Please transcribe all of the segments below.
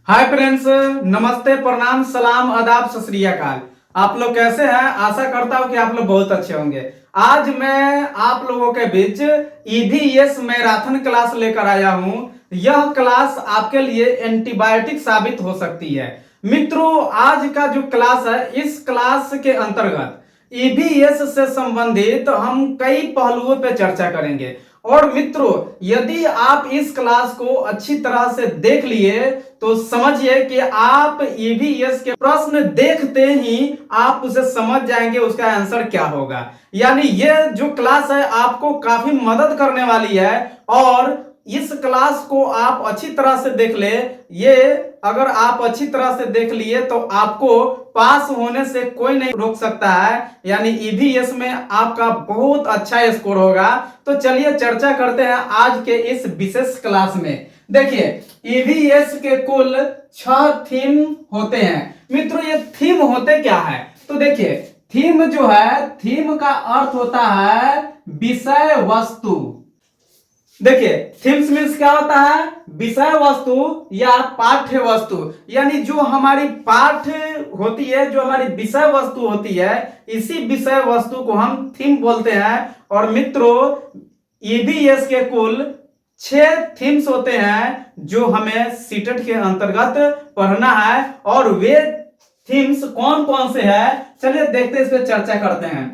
Hi friends, नमस्ते, प्रणाम, सलाम, आदाब, सत श्री अकाल। आप लोग कैसे हैं? आशा करता हूं कि आप लोग बहुत अच्छे होंगे। आज मैं आप लोगों के बीच ईवीएस मैराथन क्लास लेकर आया हूं। यह क्लास आपके लिए एंटीबायोटिक साबित हो सकती है। मित्रों, आज का जो क्लास है, इस क्लास के अंतर्गत ईवीएस से संबंधित हम कई पहलुओं पर चर्चा करेंगे। और मित्रों, यदि आप इस क्लास को अच्छी तरह से देख लिए तो समझिए कि आप ईवीएस के प्रश्न देखते ही आप उसे समझ जाएंगे उसका आंसर क्या होगा। यानी ये जो क्लास है आपको काफी मदद करने वाली है। और इस क्लास को आप अच्छी तरह से देख ले, ये अगर आप अच्छी तरह से देख लिए तो आपको पास होने से कोई नहीं रोक सकता है। यानी ईवीएस में आपका बहुत अच्छा स्कोर होगा। तो चलिए चर्चा करते हैं आज के इस विशेष क्लास में। देखिए, ईवीएस के कुल 6 थीम होते हैं। मित्रों, ये थीम होते क्या है? तो देखिए, थीम जो है, थीम का अर्थ होता है विषय वस्तु। देखिए, थीम्स मीन्स क्या होता है? विषय वस्तु या पाठ्य वस्तु। यानी जो हमारी पाठ्य होती है, जो हमारी विषय वस्तु होती है, इसी विषय वस्तु को हम थीम बोलते हैं। और मित्रों, ईवीएस के कुल 6 थीम्स होते हैं जो हमें सीटेट के अंतर्गत पढ़ना है। और वे थीम्स कौन कौन से हैं, चलिए देखते हैं, इस पर चर्चा करते हैं।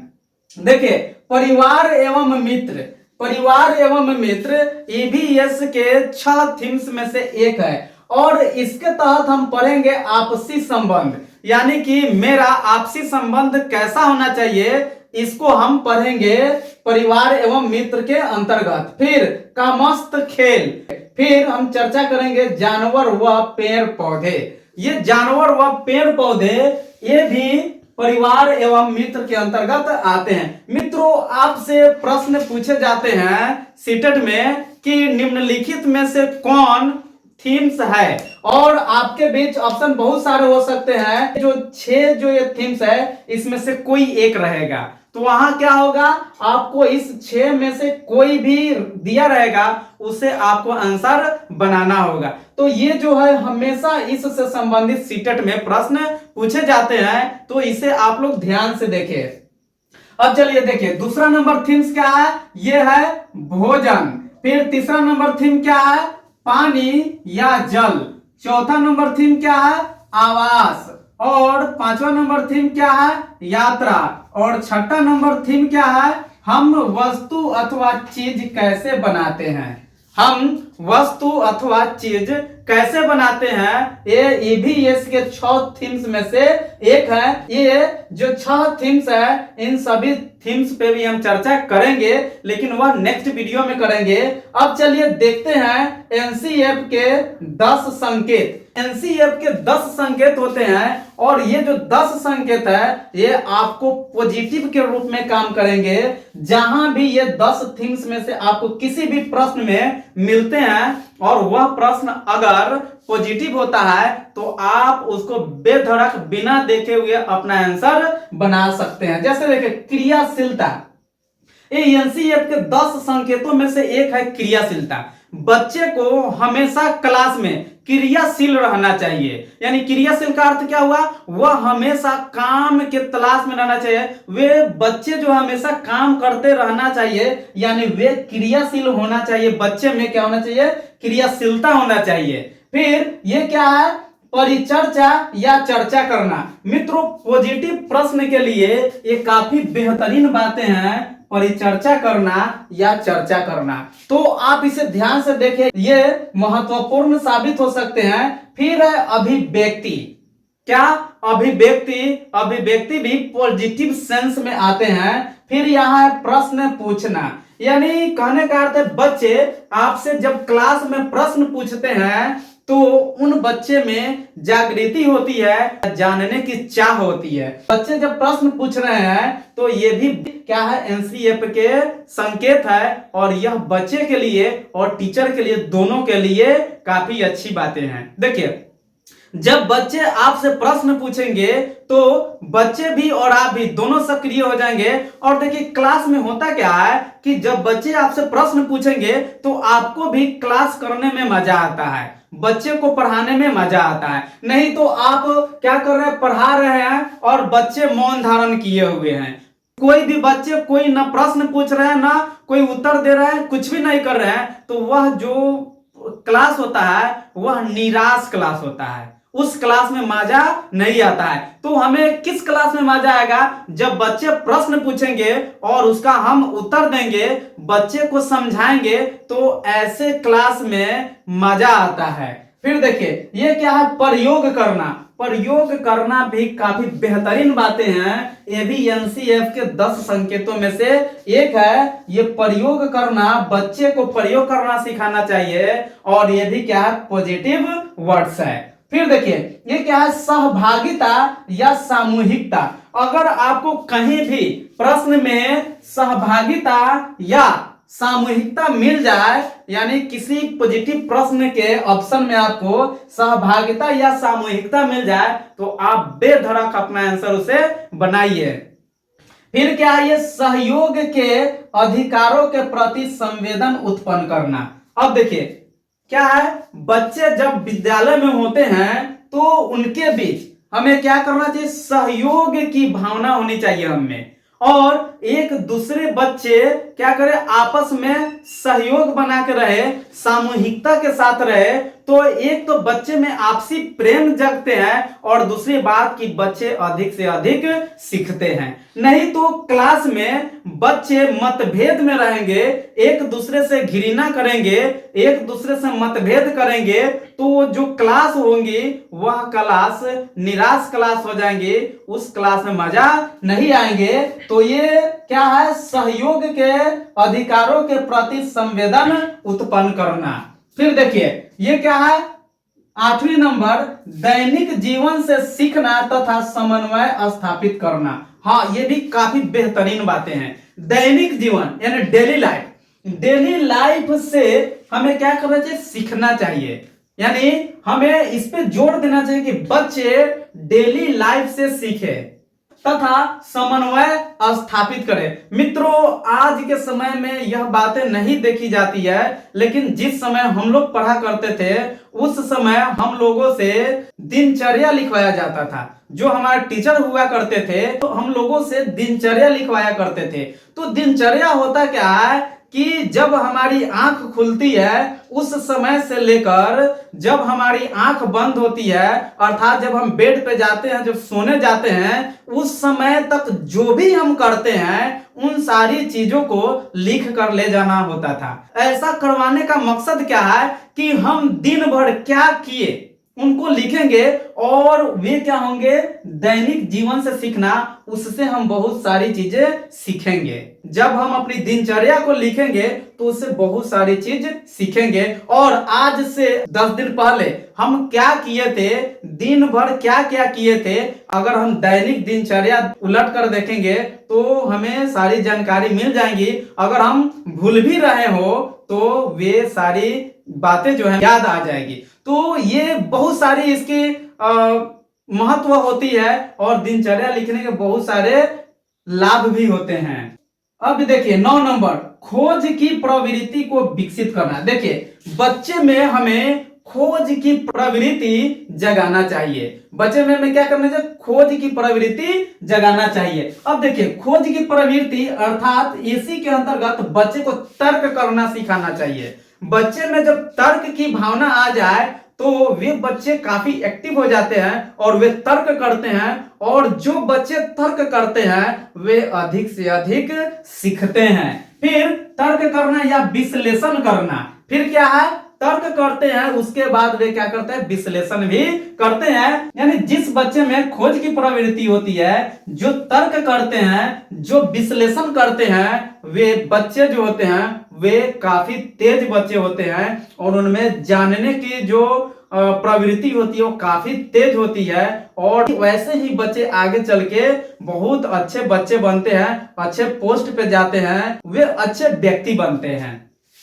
देखिए, परिवार एवं मित्र। परिवार एवं मित्र ईवीएस के 6 थीम्स में से एक है। और इसके तहत हम पढ़ेंगे आपसी संबंध। यानी कि मेरा आपसी संबंध कैसा होना चाहिए, इसको हम पढ़ेंगे परिवार एवं मित्र के अंतर्गत। फिर कामस्त खेल। फिर हम चर्चा करेंगे जानवर व पेड़ पौधे। ये जानवर व पेड़ पौधे ये भी परिवार एवं मित्र के अंतर्गत आते हैं। मित्रों, आपसे प्रश्न पूछे जाते हैं सीटेट में कि निम्नलिखित में से कौन थीम्स है। और आपके बीच ऑप्शन बहुत सारे हो सकते हैं। जो 6 जो ये थीम्स है, इसमें से कोई एक रहेगा। तो वहां क्या होगा, आपको इस 6 में से कोई भी दिया रहेगा, उसे आपको आंसर बनाना होगा। तो ये जो है हमेशा इससे संबंधित सीटेट में प्रश्न पूछे जाते हैं, तो इसे आप लोग ध्यान से देखें। अब चलिए देखिए, दूसरा नंबर थीम्स क्या है? ये है भोजन। फिर तीसरा नंबर थीम क्या है? पानी या जल। चौथा नंबर थीम क्या है? आवास। और 5वां नंबर थीम क्या है? यात्रा। और 6ठा नंबर थीम क्या है? हम वस्तु अथवा चीज कैसे बनाते हैं। हम वस्तु अथवा चीज कैसे बनाते हैं, ये ईवीएस के 6 थीम्स में से एक है। ये जो 6 थीम्स है, इन सभी थीम्स पे भी हम चर्चा करेंगे, लेकिन वह नेक्स्ट वीडियो में करेंगे। अब चलिए देखते हैं एनसीएफ के 10 संकेत। एनसीएफ के 10 संकेत होते हैं। और ये जो 10 संकेत है, ये आपको पॉजिटिव के रूप में काम करेंगे। जहां भी ये 10 थीम्स में से आपको किसी भी प्रश्न में मिलते हैं और वह प्रश्न अगर पॉजिटिव होता है, तो आप उसको बेधड़क बिना देखे हुए अपना आंसर बना सकते हैं। जैसे देखिए, क्रियाशीलता। ये एनसीएफ के 10 संकेतों में से एक है क्रियाशीलता। बच्चे को हमेशा क्लास में क्रियाशील रहना चाहिए। यानी क्रियाशील का अर्थ क्या हुआ? वह हमेशा काम के तलाश में रहना चाहिए। वे बच्चे जो हमेशा काम करते रहना चाहिए, यानी वे क्रियाशील होना चाहिए। बच्चे में क्या होना चाहिए? क्रियाशीलता होना चाहिए। फिर ये क्या है? परिचर्चा या चर्चा करना। मित्रों, पॉजिटिव प्रश्न के लिए ये काफी बेहतरीन बातें हैं, परिचर्चा करना या चर्चा करना। तो आप इसे ध्यान से देखें, ये महत्वपूर्ण साबित हो सकते हैं। फिर है अभिव्यक्ति। क्या? अभिव्यक्ति। अभिव्यक्ति भी पॉजिटिव सेंस में आते हैं। फिर यहाँ है प्रश्न पूछना। यानी कहने का अर्थ है, बच्चे आपसे जब क्लास में प्रश्न पूछते हैं तो उन बच्चे में जागृति होती है, जानने की चाह होती है। बच्चे जब प्रश्न पूछ रहे हैं तो ये भी क्या है? एनसीएफ के संकेत है। और यह बच्चे के लिए और टीचर के लिए, दोनों के लिए काफी अच्छी बातें हैं। देखिए, जब बच्चे आपसे प्रश्न पूछेंगे तो बच्चे भी और आप भी दोनों सक्रिय हो जाएंगे। और देखिए, क्लास में होता क्या है कि जब बच्चे आपसे प्रश्न पूछेंगे तो आपको भी क्लास करने में मजा आता है। बच्चे को पढ़ाने में मजा आता है। नहीं तो आप क्या कर रहे हैं, पढ़ा रहे हैं और बच्चे मौन धारण किए हुए हैं। कोई भी बच्चे कोई ना प्रश्न पूछ रहे हैं ना कोई उत्तर दे रहे हैं, कुछ भी नहीं कर रहे हैं, तो वह जो क्लास होता है वह निराश क्लास होता है। उस क्लास में मजा नहीं आता है। तो हमें किस क्लास में मजा आएगा, जब बच्चे प्रश्न पूछेंगे और उसका हम उत्तर देंगे, बच्चे को समझाएंगे, तो ऐसे क्लास में मजा आता है। फिर देखिए ये क्या है, प्रयोग करना। प्रयोग करना भी काफी बेहतरीन बातें हैं। ये भी एनसीएफ के 10 संकेतों में से एक है। ये प्रयोग करना, बच्चे को प्रयोग करना सिखाना चाहिए। और ये भी क्या है, पॉजिटिव वर्ड्स है। फिर देखिए ये क्या है, सहभागिता या सामूहिकता। अगर आपको कहीं भी प्रश्न में सहभागिता या सामूहिकता मिल जाए, यानी किसी पॉजिटिव प्रश्न के ऑप्शन में आपको सहभागिता या सामूहिकता मिल जाए, तो आप बेधड़क अपना आंसर उसे बनाइए। फिर क्या है, ये सहयोग के अधिकारों के प्रति संवेदन उत्पन्न करना। अब देखिए क्या है, बच्चे जब विद्यालय में होते हैं तो उनके बीच हमें क्या करना चाहिए, सहयोग की भावना होनी चाहिए हमें। और एक दूसरे बच्चे क्या करें, आपस में सहयोग बना के रहे, सामूहिकता के साथ रहे, तो एक तो बच्चे में आपसी प्रेम जगते हैं और दूसरी बात कि बच्चे अधिक से अधिक सीखते हैं। नहीं तो क्लास में बच्चे मतभेद में रहेंगे, एक दूसरे से घृणा करेंगे, एक दूसरे से मतभेद करेंगे, तो जो क्लास होंगी वह क्लास निराश क्लास हो जाएंगी, उस क्लास में मजा नहीं आएंगे। तो ये क्या है, सहयोग के अधिकारों के प्रति संवेदन उत्पन्न करना। फिर देखिए ये क्या है, 8वीं नंबर, दैनिक जीवन से सीखना तथा समन्वय स्थापित करना। हाँ ये भी काफी बेहतरीन बातें हैं। दैनिक जीवन यानी डेली लाइफ, डेली लाइफ से हमें क्या करना चाहिए, सीखना चाहिए। यानी हमें इस पे जोर देना चाहिए कि बच्चे डेली लाइफ से सीखे तथा समन्वय स्थापित करें। मित्रों आज के समय में यह बातें नहीं देखी जाती है, लेकिन जिस समय हम लोग पढ़ा करते थे उस समय हम लोगों से दिनचर्या लिखवाया जाता था। जो हमारे टीचर हुआ करते थे तो हम लोगों से दिनचर्या लिखवाया करते थे। तो दिनचर्या होता क्या है कि जब हमारी आंख खुलती है उस समय से लेकर जब हमारी आंख बंद होती है, अर्थात जब हम बेड पे जाते हैं, जब सोने जाते हैं, उस समय तक जो भी हम करते हैं उन सारी चीजों को लिख कर ले जाना होता था। ऐसा करवाने का मकसद क्या है कि हम दिन भर क्या किए उनको लिखेंगे और वे क्या होंगे, दैनिक जीवन से सीखना, उससे हम बहुत सारी चीजें सीखेंगे। जब हम अपनी दिनचर्या को लिखेंगे तो उससे बहुत सारी चीज सीखेंगे। और आज से 10 दिन पहले हम क्या किए थे, दिन भर क्या क्या किए थे, अगर हम दैनिक दिनचर्या उलट कर देखेंगे तो हमें सारी जानकारी मिल जाएंगी। अगर हम भूल भी रहे हो तो वे सारी बातें जो है याद आ जाएगी। तो ये बहुत सारी इसकी महत्व होती है और दिनचर्या लिखने के बहुत सारे लाभ भी होते हैं। अब देखिए 9 नंबर, खोज की प्रवृत्ति को विकसित करना। देखिए बच्चे में हमें खोज की प्रवृत्ति जगाना चाहिए। बच्चे में हमें क्या करना चाहिए, खोज की प्रवृत्ति जगाना चाहिए। अब देखिए खोज की प्रवृत्ति अर्थात इसी के अंतर्गत बच्चे को तर्क करना सिखाना चाहिए। बच्चे में जब तर्क की भावना आ जाए तो वे बच्चे काफी एक्टिव हो जाते हैं और वे तर्क करते हैं, और जो बच्चे तर्क करते हैं वे अधिक से अधिक सीखते हैं। फिर तर्क करना या विश्लेषण करना, फिर क्या है, तर्क करते हैं उसके बाद वे क्या करते हैं, विश्लेषण भी करते हैं। यानी जिस बच्चे में खोज की प्रवृत्ति होती है, जो तर्क करते हैं, जो विश्लेषण करते हैं, वे बच्चे जो होते हैं वे काफी तेज बच्चे होते हैं और उनमें जानने की जो प्रवृत्ति होती है वो काफी तेज होती है। और वैसे ही बच्चे आगे चल के बहुत अच्छे बच्चे बनते हैं, अच्छे पोस्ट पे जाते हैं, वे अच्छे व्यक्ति बनते हैं।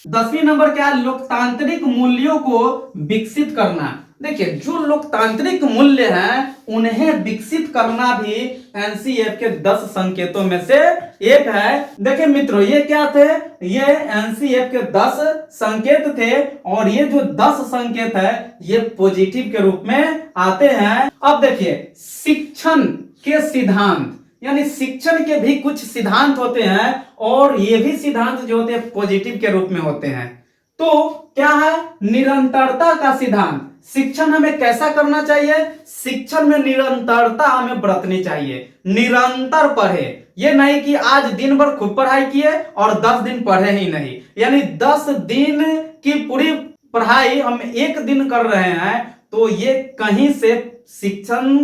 10वीं नंबर क्या है, लोकतांत्रिक मूल्यों को विकसित करना। देखिए, जो लोकतांत्रिक मूल्य हैं उन्हें विकसित करना भी एनसीएफ के 10 संकेतों में से एक है। देखिए मित्रों, ये क्या थे? ये एनसीएफ के 10 संकेत थे और ये जो 10 संकेत है ये पॉजिटिव के रूप में आते हैं। अब देखिए, शिक्षण के सिद्धांत, यानी शिक्षण के भी कुछ सिद्धांत होते हैं और ये भी सिद्धांत जो होते हैं पॉजिटिव के रूप में होते हैं। तो क्या है? निरंतरता का सिद्धांत। शिक्षण हमें कैसा करना चाहिए? शिक्षण में निरंतरता हमें बरतनी चाहिए, निरंतर पढ़े। ये नहीं कि आज दिन भर खूब पढ़ाई किए और 10 दिन पढ़े ही नहीं, यानी 10 दिन की पूरी पढ़ाई हम एक दिन कर रहे हैं, तो ये कहीं से शिक्षण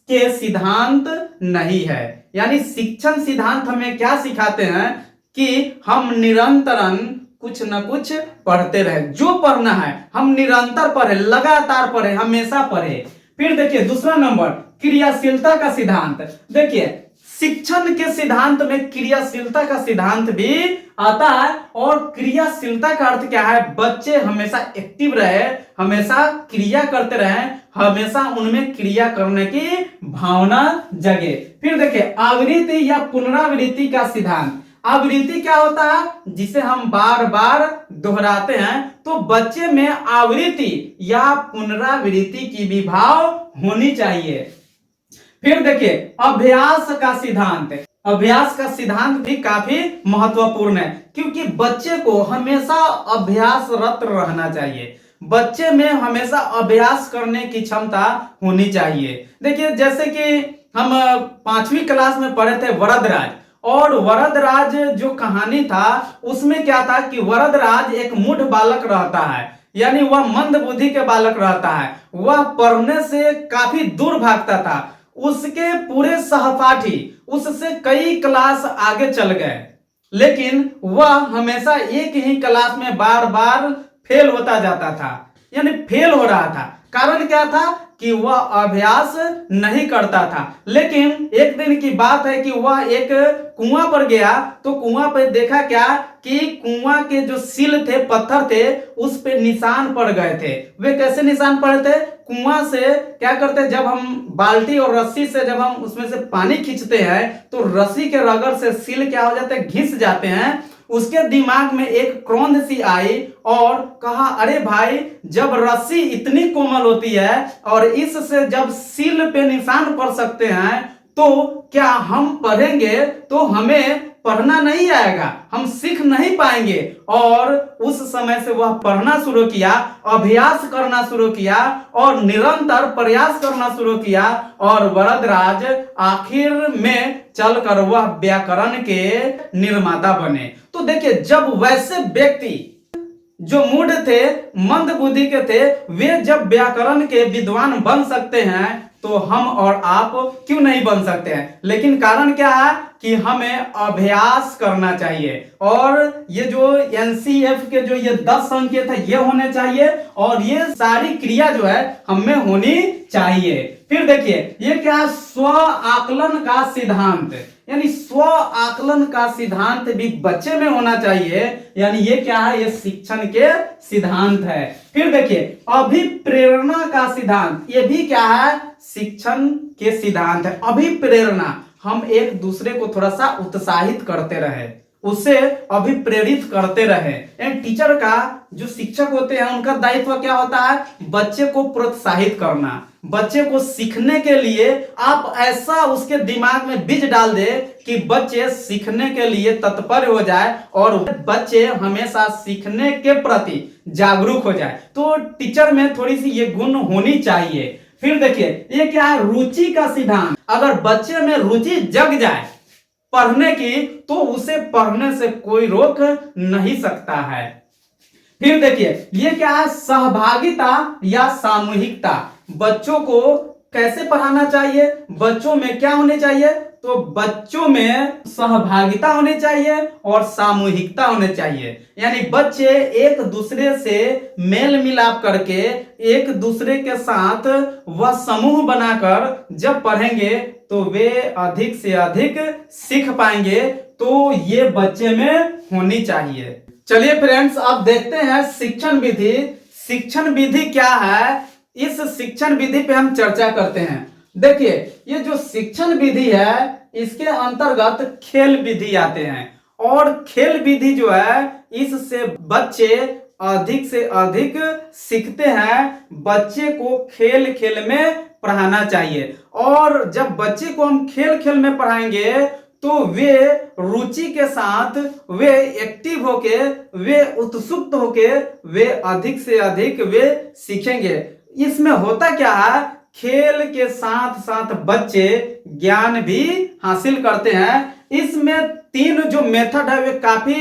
के सिद्धांत नहीं है। यानी शिक्षण सिद्धांत हमें क्या सिखाते हैं कि हम निरंतरन कुछ न कुछ पढ़ते रहे, जो पढ़ना है हम निरंतर पढ़े, लगातार पढ़े, हमेशा पढ़े। फिर देखिए दूसरा नंबर, क्रियाशीलता का सिद्धांत। देखिए, शिक्षण के सिद्धांत में क्रियाशीलता का सिद्धांत भी आता है और क्रियाशीलता का अर्थ क्या है? बच्चे हमेशा एक्टिव रहे, हमेशा क्रिया करते रहे, हमेशा उनमें क्रिया करने की भावना जगे। फिर देखिए, आवृत्ति या पुनरावृत्ति का सिद्धांत। आवृत्ति क्या होता है? जिसे हम बार बार दोहराते हैं, तो बच्चे में आवृत्ति या पुनरावृत्ति की भी भाव होनी चाहिए। फिर देखिए, अभ्यास का सिद्धांत। अभ्यास का सिद्धांत भी काफी महत्वपूर्ण है, क्योंकि बच्चे को हमेशा अभ्यासरत रहना चाहिए, बच्चे में हमेशा अभ्यास करने की क्षमता होनी चाहिए। देखिए, जैसे कि हम 5वीं क्लास में पढ़े थे वरदराज, और वरदराज जो कहानी था उसमें क्या था कि वरदराज एक मूढ़ बालक रहता है, यानी वह मंद बुद्धि के बालक रहता है। वह पढ़ने से काफी दूर भागता था, उसके पूरे सहपाठी उससे कई क्लास आगे चल गए, लेकिन वह हमेशा एक ही क्लास में बार बार फेल होता जाता था, यानी फेल हो रहा था। कारण क्या था कि वह अभ्यास नहीं करता था। लेकिन एक दिन की बात है कि वह एक कुआं पर गया, तो कुआं पर देखा क्या कि कुआं के जो सिल थे, पत्थर थे, उस पे निशान पड़ गए थे। वे कैसे निशान पड़े थे? कुआं से क्या करते, जब हम बाल्टी और रस्सी से जब हम उसमें से पानी खींचते हैं तो रस्सी के रगड़ से सिल क्या हो जाते हैं? घिस जाते हैं। उसके दिमाग में एक क्रोध सी आई और कहा, अरे भाई, जब रस्सी इतनी कोमल होती है और इससे जब सील पे निशान पड़ सकते हैं, तो क्या हम पढ़ेंगे तो हमें पढ़ना नहीं आएगा, हम सीख नहीं पाएंगे। और उस समय से वह पढ़ना शुरू किया, अभ्यास करना शुरू किया और निरंतर प्रयास करना शुरू किया, और वरदराज आखिर में चलकर वह व्याकरण के निर्माता बने। तो देखिए, जब वैसे व्यक्ति जो मूढ़ थे, मंद बुद्धि के थे, वे जब व्याकरण के विद्वान बन सकते हैं, तो हम और आप क्यों नहीं बन सकते हैं? लेकिन कारण क्या है कि हमें अभ्यास करना चाहिए, और ये जो एनसीएफ के जो ये 10 संकेत है ये होने चाहिए, और ये सारी क्रिया जो है हमें होनी चाहिए। फिर देखिए, ये क्या है? स्व आकलन का सिद्धांत, यानी स्व आकलन का सिद्धांत भी बच्चे में होना चाहिए। यानी ये क्या है? ये शिक्षण के सिद्धांत है। फिर देखिए, अभिप्रेरणा का सिद्धांत, ये भी क्या है? शिक्षण के सिद्धांत है। अभिप्रेरणा, हम एक दूसरे को थोड़ा सा उत्साहित करते रहे, उससे अभिप्रेरित करते रहे। टीचर का, जो शिक्षक होते हैं, उनका दायित्व क्या होता है? बच्चे को प्रोत्साहित करना, बच्चे को सीखने के लिए आप ऐसा उसके दिमाग में बीज डाल दे कि बच्चे सीखने के लिए तत्पर हो जाए और बच्चे हमेशा सीखने के प्रति जागरूक हो जाए। तो टीचर में थोड़ी सी ये गुण होनी चाहिए। फिर देखिए, ये क्या है? रुचि का सिद्धांत। अगर बच्चे में रुचि जग जाए पढ़ने की, तो उसे पढ़ने से कोई रोक नहीं सकता है। फिर देखिए, ये क्या है? सहभागिता या सामूहिकता। बच्चों को कैसे पढ़ाना चाहिए? बच्चों में क्या होने चाहिए? तो बच्चों में सहभागिता होनी चाहिए और सामूहिकता होनी चाहिए। यानी बच्चे एक दूसरे से मेल मिलाप करके, एक दूसरे के साथ वह समूह बनाकर जब पढ़ेंगे तो वे अधिक से अधिक सीख पाएंगे। तो ये बच्चे में होनी चाहिए। चलिए फ्रेंड्स, अब देखते हैं शिक्षण विधि। शिक्षण विधि क्या है इस शिक्षण विधि पे हम चर्चा करते हैं। देखिए, ये जो शिक्षण विधि है इसके अंतर्गत खेल विधि आते हैं, और खेल विधि जो है इससे बच्चे अधिक से अधिक सीखते हैं। बच्चे को खेल खेल में पढ़ाना चाहिए, और जब बच्चे को हम खेल खेल में पढ़ाएंगे तो वे रुचि के साथ, वे एक्टिव होके, वे उत्सुक होके, वे अधिक से अधिक वे सीखेंगे। इसमें होता क्या है, खेल के साथ साथ बच्चे ज्ञान भी हासिल करते हैं। इसमें 3 जो मेथड है वे काफी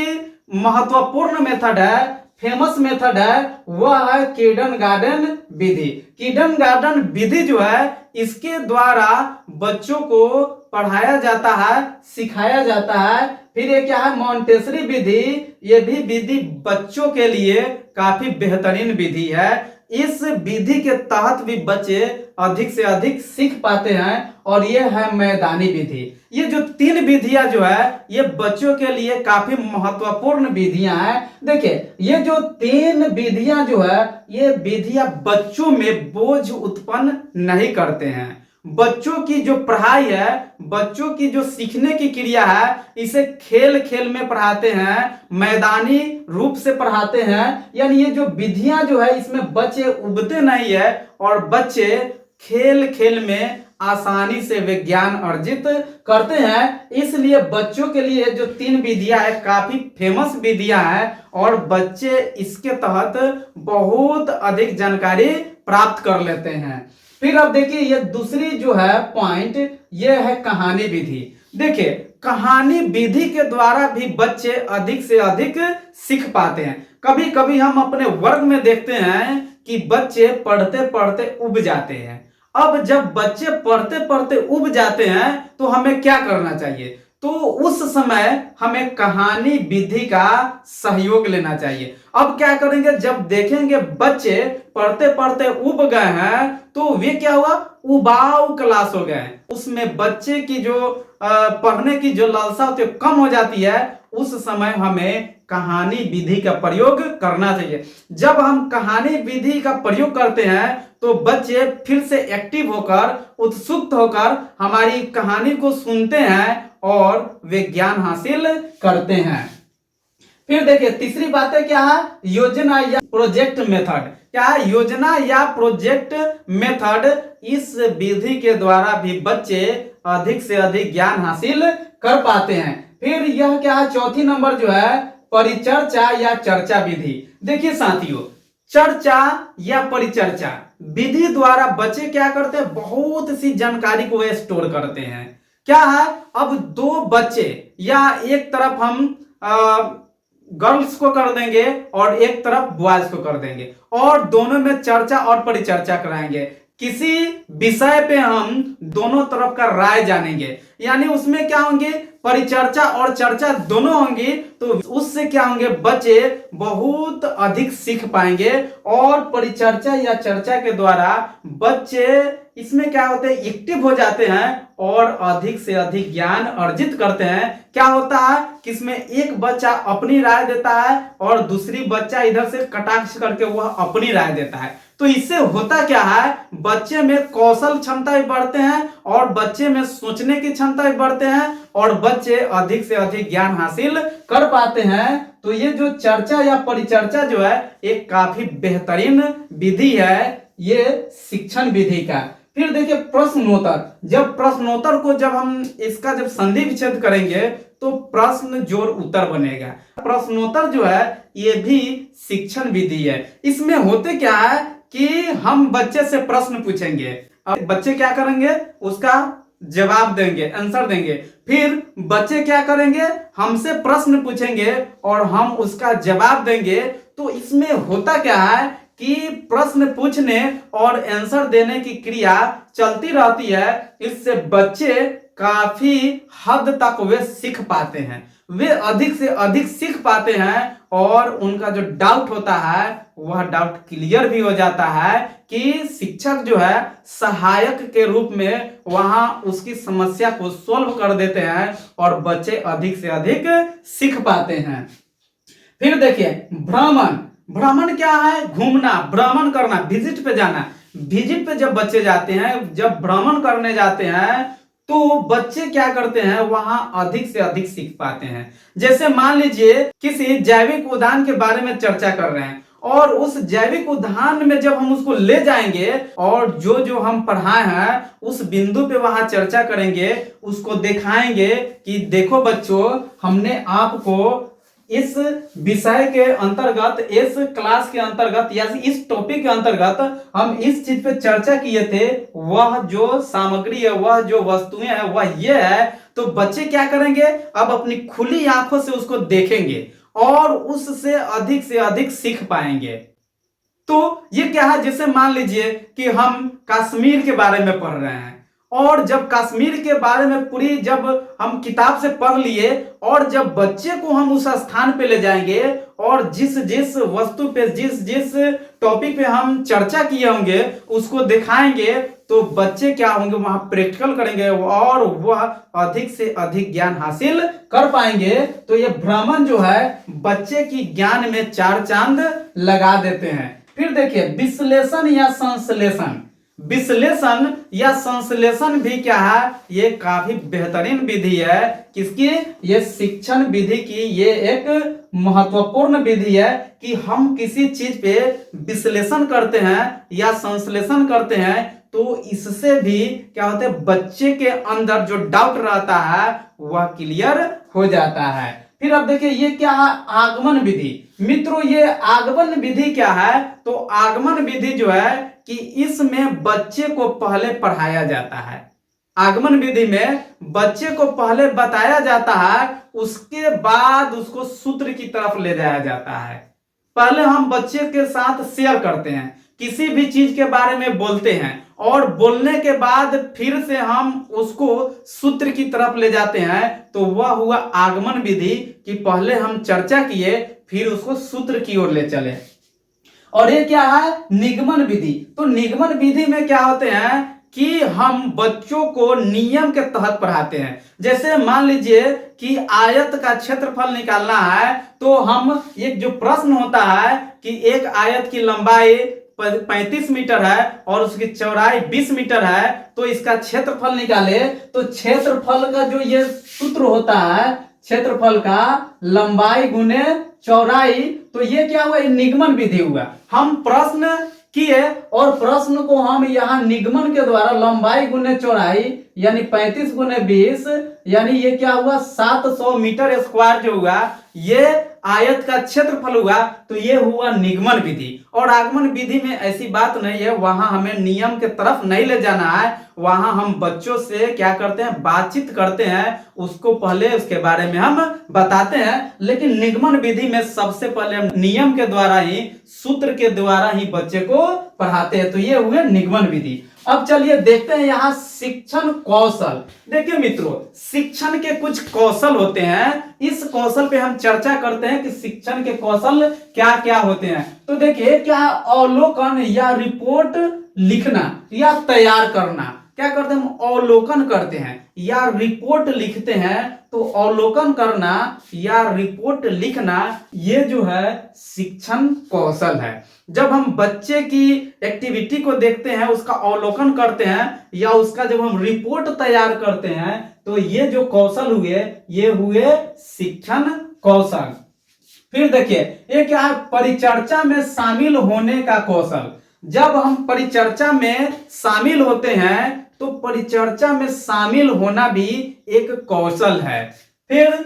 महत्वपूर्ण मेथड है, फेमस मेथड है, वह है किंडरगार्टन विधि। किंडरगार्टन विधि जो है इसके द्वारा बच्चों को पढ़ाया जाता है, सिखाया जाता है। फिर ये क्या है, मॉन्टेसरी विधि। ये भी विधि बच्चों के लिए काफी बेहतरीन विधि है। इस विधि के तहत भी बच्चे अधिक से अधिक सीख पाते हैं, और यह है मैदानी विधि। ये जो 3 विधियां जो है ये बच्चों के लिए काफी महत्वपूर्ण विधियां हैं। देखिए, ये जो 3 विधियां जो है ये विधियां बच्चों में बोझ उत्पन्न नहीं करते हैं। बच्चों की जो पढ़ाई है, बच्चों की जो सीखने की क्रिया है, इसे खेल खेल में पढ़ाते हैं, मैदानी रूप से पढ़ाते हैं। यानी ये जो विधियां जो है इसमें बच्चे उबते नहीं है, और बच्चे खेल खेल में आसानी से वे ज्ञान अर्जित करते हैं। इसलिए बच्चों के लिए जो 3 विधियां है काफी फेमस विधियां हैं, और बच्चे इसके तहत बहुत अधिक जानकारी प्राप्त कर लेते हैं। फिर अब देखिए, ये दूसरी जो है पॉइंट, ये है कहानी विधि। देखिए, कहानी विधि के द्वारा भी बच्चे अधिक से अधिक सीख पाते हैं। कभी कभी हम अपने वर्ग में देखते हैं कि बच्चे पढ़ते पढ़ते उब जाते हैं। अब जब बच्चे पढ़ते पढ़ते उब जाते हैं तो हमें क्या करना चाहिए, तो उस समय हमें कहानी विधि का सहयोग लेना चाहिए। अब क्या करेंगे, जब देखेंगे बच्चे पढ़ते पढ़ते उब गए हैं तो वे क्या हुआ, उबाऊ क्लास हो गए। उसमें बच्चे की जो पढ़ने की जो लालसा होती है कम हो जाती है। उस समय हमें कहानी विधि का प्रयोग करना चाहिए। जब हम कहानी विधि का प्रयोग करते हैं तो बच्चे फिर से एक्टिव होकर, उत्सुक होकर हमारी कहानी को सुनते हैं, और वे ज्ञान हासिल करते हैं। फिर देखिए, तीसरी बात है क्या है, योजना या प्रोजेक्ट मेथड। क्या है, योजना या प्रोजेक्ट मेथड। इस विधि के द्वारा भी बच्चे अधिक से अधिक ज्ञान हासिल कर पाते हैं। फिर यह क्या है, चौथी नंबर जो है परिचर्चा या चर्चा विधि। देखिए साथियों, चर्चा या परिचर्चा विधि द्वारा बच्चे क्या करते हैं, बहुत सी जानकारी को वे स्टोर करते हैं। क्या है, अब 2 बच्चे, या एक तरफ हम गर्ल्स को कर देंगे और एक तरफ बॉयज को कर देंगे, और दोनों में चर्चा और परिचर्चा कराएंगे। किसी विषय पे हम दोनों तरफ का राय जानेंगे। यानी उसमें क्या होंगे, परिचर्चा और चर्चा दोनों होंगी, तो उससे क्या होंगे, बच्चे बहुत अधिक सीख पाएंगे। और परिचर्चा या चर्चा के द्वारा बच्चे इसमें क्या होते हैं, एक्टिव हो जाते हैं और अधिक से अधिक ज्ञान अर्जित करते हैं। क्या होता है कि इसमें एक बच्चा अपनी राय देता है और दूसरी बच्चा इधर से कटाक्ष करके वह अपनी राय देता है। तो इससे होता क्या है, बच्चे में कौशल क्षमता भी बढ़ते हैं, और बच्चे में सोचने की क्षमता भी बढ़ते हैं, और बच्चे अधिक से अधिक ज्ञान हासिल कर पाते हैं। तो ये जो चर्चा या परिचर्चा जो है एक काफी बेहतरीन विधि है, ये शिक्षण विधि का। फिर देखिए प्रश्नोत्तर। जब प्रश्नोत्तर को जब हम इसका जब संधि विच्छेद करेंगे तो प्रश्न जोड़ उत्तर बनेगा। प्रश्नोत्तर जो है ये भी शिक्षण विधि है। इसमें होते क्या है कि हम बच्चे से प्रश्न पूछेंगे, अब बच्चे क्या करेंगे, उसका जवाब देंगे, आंसर देंगे। फिर बच्चे क्या करेंगे, हमसे प्रश्न पूछेंगे और हम उसका जवाब देंगे। तो इसमें होता क्या है कि प्रश्न पूछने और आंसर देने की क्रिया चलती रहती है। इससे बच्चे काफी हद तक वे सीख पाते हैं, वे अधिक से अधिक सीख पाते हैं, और उनका जो डाउट होता है वह डाउट क्लियर भी हो जाता है कि शिक्षक जो है सहायक के रूप में वहां उसकी समस्या को सोल्व कर देते हैं, और बच्चे अधिक से अधिक सीख पाते हैं। फिर देखिए भ्रमण। भ्रमण क्या है, घूमना, भ्रमण करना, विजिट पे जाना। विजिट पे जब बच्चे जाते हैं, जब भ्रमण करने जाते हैं, तो बच्चे क्या करते हैं, वहां अधिक से अधिक सीख पाते हैं। जैसे मान लीजिए किसी जैविक उद्यान के बारे में चर्चा कर रहे हैं, और उस जैविक उद्यान में जब हम उसको ले जाएंगे और जो जो हम पढ़ाए हैं उस बिंदु पे वहां चर्चा करेंगे, उसको दिखाएंगे कि देखो बच्चों, हमने आपको इस विषय के अंतर्गत, इस क्लास के अंतर्गत या इस टॉपिक के अंतर्गत हम इस चीज पे चर्चा किए थे, वह जो सामग्री है, वह जो वस्तुएं हैं, वह ये है। तो बच्चे क्या करेंगे, अब अपनी खुली आंखों से उसको देखेंगे और उससे अधिक सीख पाएंगे। तो ये क्या है, जैसे मान लीजिए कि हम कश्मीर के बारे में पढ़ रहे हैं, और जब कश्मीर के बारे में पूरी जब हम किताब से पढ़ लिए, और जब बच्चे को हम उस स्थान पे ले जाएंगे और जिस जिस वस्तु पे, जिस जिस टॉपिक पे हम चर्चा किए होंगे उसको दिखाएंगे, तो बच्चे क्या होंगे, वहां प्रैक्टिकल करेंगे और वह अधिक से अधिक ज्ञान हासिल कर पाएंगे। तो ये भ्रमण जो है बच्चे की ज्ञान में चार चांद लगा देते हैं। फिर देखिए विश्लेषण या संश्लेषण। विश्लेषण या संश्लेषण भी क्या है, ये काफी बेहतरीन विधि है। किसकी? ये शिक्षण विधि की ये एक महत्वपूर्ण विधि है कि हम किसी चीज पे विश्लेषण करते हैं या संश्लेषण करते हैं, तो इससे भी क्या होता है, बच्चे के अंदर जो डाउट रहता है वह क्लियर हो जाता है। फिर अब देखिए ये क्या है, आगमन विधि। मित्रों ये आगमन विधि क्या है, तो आगमन विधि जो है कि इसमें बच्चे को पहले पढ़ाया जाता है। आगमन विधि में बच्चे को पहले बताया जाता है, उसके बाद उसको सूत्र की तरफ ले जाया जाता है। पहले हम बच्चे के साथ शेयर करते हैं, किसी भी चीज के बारे में बोलते हैं, और बोलने के बाद फिर से हम उसको सूत्र की तरफ ले जाते हैं। तो वह हुआ आगमन विधि कि पहले हम चर्चा किए, फिर उसको सूत्र की ओर ले चले। और ये क्या है, निगमन विधि। तो निगमन विधि में क्या होते हैं कि हम बच्चों को नियम के तहत पढ़ाते हैं। जैसे मान लीजिए कि आयत का क्षेत्रफल निकालना है, तो हम एक जो प्रश्न होता है कि एक आयत की लंबाई 35 मीटर है और उसकी चौड़ाई 20 मीटर है, तो इसका क्षेत्रफल निकाले। तो क्षेत्रफल का जो ये सूत्र होता है, क्षेत्रफल का लंबाई गुने चौड़ाई, तो ये क्या हुआ, निगमन विधि हुआ। हम प्रश्न किए और प्रश्न को हम यहाँ निगमन के द्वारा लंबाई गुने चौड़ाई यानी 35 गुने 20, यानी ये क्या हुआ, 700 मीटर स्क्वायर जो हुआ, ये आयत का क्षेत्रफल हुआ। तो ये हुआ निगमन विधि। और आगमन विधि में ऐसी बात नहीं है, वहां हमें नियम के तरफ नहीं ले जाना है, वहां हम बच्चों से क्या करते हैं, बातचीत करते हैं, उसको पहले उसके बारे में हम बताते हैं। लेकिन निगमन विधि में सबसे पहले हम नियम के द्वारा ही, सूत्र के द्वारा ही बच्चे को पढ़ाते हैं। तो ये हुए निगमन विधि। अब चलिए देखते हैं यहाँ शिक्षण कौशल। देखिए मित्रों, शिक्षण के कुछ कौशल होते हैं, इस कौशल पे हम चर्चा करते हैं कि शिक्षण के कौशल क्या क्या होते हैं। तो देखिए क्या, अवलोकन या रिपोर्ट लिखना या तैयार करना। क्या करते हैं, हम अवलोकन करते हैं या रिपोर्ट लिखते हैं। तो अवलोकन करना या रिपोर्ट लिखना, ये जो है शिक्षण कौशल है। जब हम बच्चे की एक्टिविटी को देखते हैं, उसका अवलोकन करते हैं या उसका जब हम रिपोर्ट तैयार करते हैं, तो ये जो कौशल हुए, ये हुए शिक्षण कौशल। फिर देखिए ये क्या है, परिचर्चा में शामिल होने का कौशल। जब हम परिचर्चा में शामिल होते हैं, तो परिचर्चा में शामिल होना भी एक कौशल है। फिर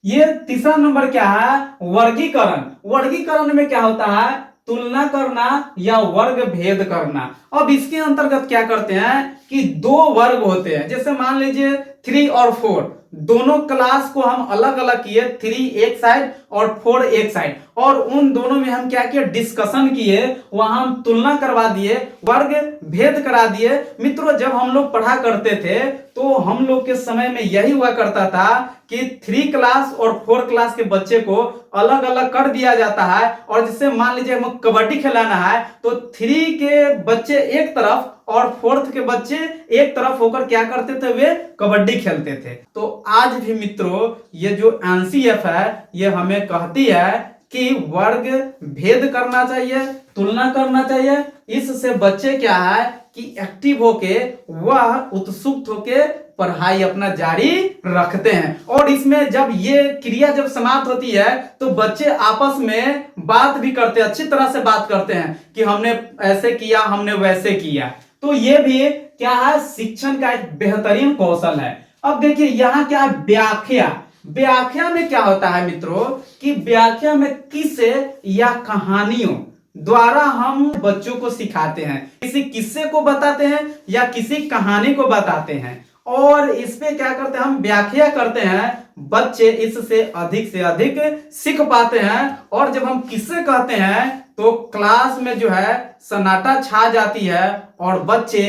ये तीसरा नंबर क्या है, वर्गीकरण। वर्गीकरण में क्या होता है, तुलना करना या वर्ग भेद करना। अब इसके अंतर्गत क्या करते हैं कि दो वर्ग होते हैं। जैसे मान लीजिए 3 और 4, दोनों क्लास को हम अलग अलग किए, 3 एक साइड और 4 एक साइड, और उन दोनों में हम क्या किए, डिस्कशन किए, वहां हम तुलना करवा दिए, वर्ग भेद करा दिए। मित्रों जब हम लोग पढ़ा करते थे, तो हम लोग के समय में यही हुआ करता था कि 3 क्लास और 4 क्लास के बच्चे को अलग अलग कर दिया जाता है। और जैसे मान लीजिए हम कबड्डी खिलाना है, तो 3 के बच्चे एक तरफ और 4th के बच्चे एक तरफ होकर क्या करते थे, वे कबड्डी खेलते थे। तो आज भी मित्रों ये जो एनसीएफ है, ये हमें कहती है कि वर्ग भेद करना चाहिए, तुलना करना चाहिए, इससे बच्चे क्या है कि एक्टिव होके वह उत्सुक होके पढ़ाई अपना जारी रखते हैं। और इसमें जब ये क्रिया जब समाप्त होती है तो बच्चे आपस में बात भी करते हैं, अच्छी तरह से बात करते हैं कि हमने ऐसे किया, हमने वैसे किया। तो ये भी क्या है, शिक्षण का एक बेहतरीन कौशल है। अब देखिए यहाँ क्या है, व्याख्या। व्याख्या में क्या होता है मित्रों कि व्याख्या में किस्से या कहानियों द्वारा हम बच्चों को सिखाते हैं, किसी किस्से को बताते हैं या किसी कहानी को बताते हैं, और इस पे क्या करते हैं, हम व्याख्या करते हैं। बच्चे इससे अधिक सीख पाते हैं। और जब हम किस्से कहते हैं तो क्लास में जो है सन्नाटा छा जाती है और बच्चे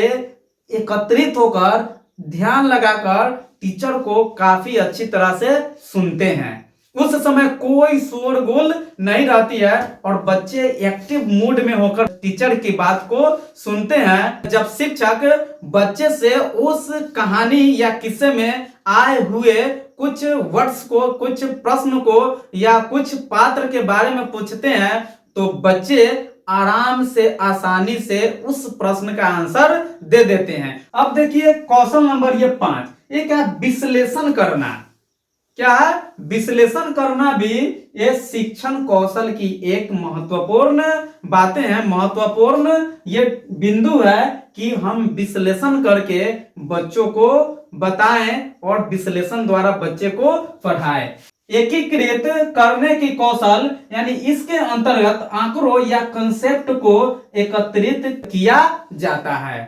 एकत्रित होकर ध्यान लगाकर टीचर को काफी अच्छी तरह से सुनते हैं। उस समय कोई शोरगुल नहीं रहती है और बच्चे एक्टिव मूड में होकर टीचर की बात को सुनते हैं। जब शिक्षक बच्चे से उस कहानी या किस्से में आए हुए कुछ वर्ड्स को, कुछ प्रश्न को या कुछ पात्र के बारे में पूछते हैं तो बच्चे आराम से, आसानी से उस प्रश्न का आंसर दे देते हैं। अब देखिए कौशल नंबर ये 5, ये क्या, विश्लेषण करना। क्या है, विश्लेषण करना भी ये शिक्षण कौशल की एक महत्वपूर्ण बातें हैं, महत्वपूर्ण ये बिंदु है कि हम विश्लेषण करके बच्चों को बताएं और विश्लेषण द्वारा बच्चे को पढ़ाएं। एकीकृत करने की कौशल यानी इसके अंतर्गत आंकड़ों या कंसेप्ट को एकत्रित किया जाता है।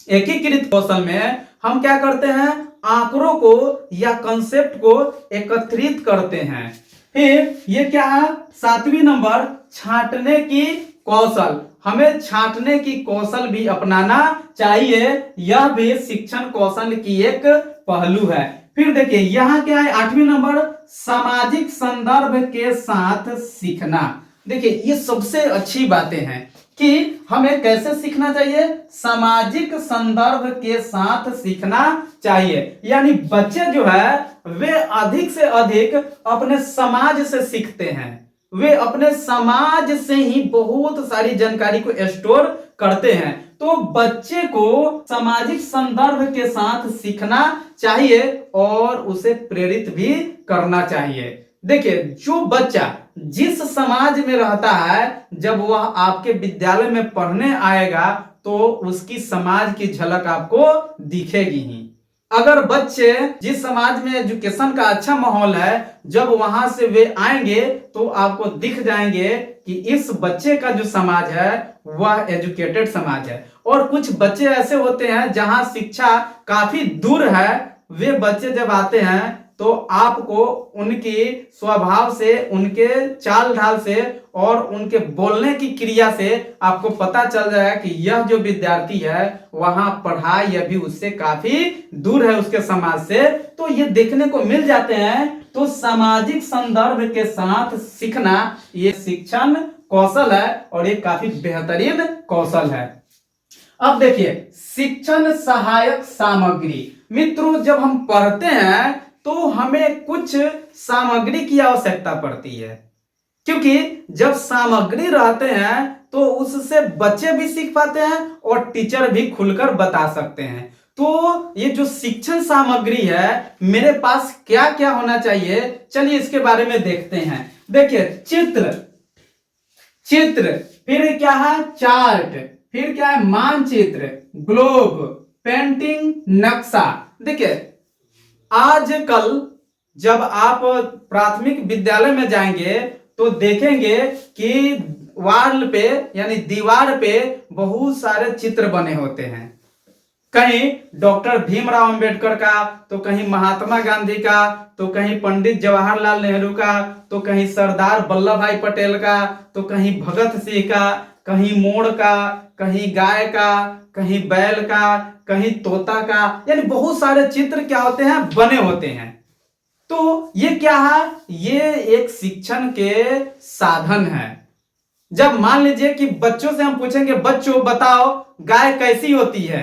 एकीकृत कौशल में हम क्या करते हैं, आंकड़ों को या कंसेप्ट को एकत्रित करते हैं। फिर ये क्या है, 7वीं नंबर, छांटने की कौशल। हमें छांटने की कौशल भी अपनाना चाहिए, यह भी शिक्षण कौशल की एक पहलू है। फिर देखिए यहाँ क्या है, 8वीं नंबर, सामाजिक संदर्भ के साथ सीखना। देखिए ये सबसे अच्छी बातें हैं कि हमें कैसे सीखना चाहिए, सामाजिक संदर्भ के साथ सीखना चाहिए। यानी बच्चे जो है वे अधिक से अधिक अपने समाज से सीखते हैं, वे अपने समाज से ही बहुत सारी जानकारी को स्टोर करते हैं। तो बच्चे को सामाजिक संदर्भ के साथ सीखना चाहिए और उसे प्रेरित भी करना चाहिए। देखिए जो बच्चा जिस समाज में रहता है, जब वह आपके विद्यालय में पढ़ने आएगा तो उसकी समाज की झलक आपको दिखेगी ही। अगर बच्चे जिस समाज में एजुकेशन का अच्छा माहौल है, जब वहां से वे आएंगे तो आपको दिख जाएंगे कि इस बच्चे का जो समाज है वह एजुकेटेड समाज है। और कुछ बच्चे ऐसे होते हैं जहां शिक्षा काफी दूर है, वे बच्चे जब आते हैं तो आपको उनकी स्वभाव से, उनके चाल ढाल से और उनके बोलने की क्रिया से आपको पता चल जाएगा कि यह जो विद्यार्थी है वहां पढ़ाई अभी उससे काफी दूर है, उसके समाज से। तो ये देखने को मिल जाते हैं। तो सामाजिक संदर्भ के साथ सीखना ये शिक्षण कौशल है और ये काफी बेहतरीन कौशल है। अब देखिए शिक्षण सहायक सामग्री। मित्रों जब हम पढ़ते हैं तो हमें कुछ सामग्री की आवश्यकता पड़ती है, क्योंकि जब सामग्री रहते हैं तो उससे बच्चे भी सीख पाते हैं और टीचर भी खुलकर बता सकते हैं। तो ये जो शिक्षण सामग्री है मेरे पास क्या क्या होना चाहिए, चलिए इसके बारे में देखते हैं। देखिए चित्र, फिर क्या है चार्ट, फिर क्या है मानचित्र, ग्लोब, पेंटिंग, नक्शा। देखिए आजकल जब आप प्राथमिक विद्यालय में जाएंगे तो देखेंगे कि वाल पे यानी दीवार पे बहुत सारे चित्र बने होते हैं। कहीं डॉक्टर भीमराव अंबेडकर का, तो कहीं महात्मा गांधी का, तो कहीं पंडित जवाहरलाल नेहरू का, तो कहीं सरदार वल्लभ भाई पटेल का, तो कहीं भगत सिंह का, कहीं मोर का, कहीं गाय का, कहीं बैल का, कहीं तोता का, यानी बहुत सारे चित्र क्या होते हैं, बने होते हैं। तो ये क्या है, ये एक शिक्षण के साधन है। जब मान लीजिए कि बच्चों से हम पूछेंगे बच्चों बताओ गाय कैसी होती है,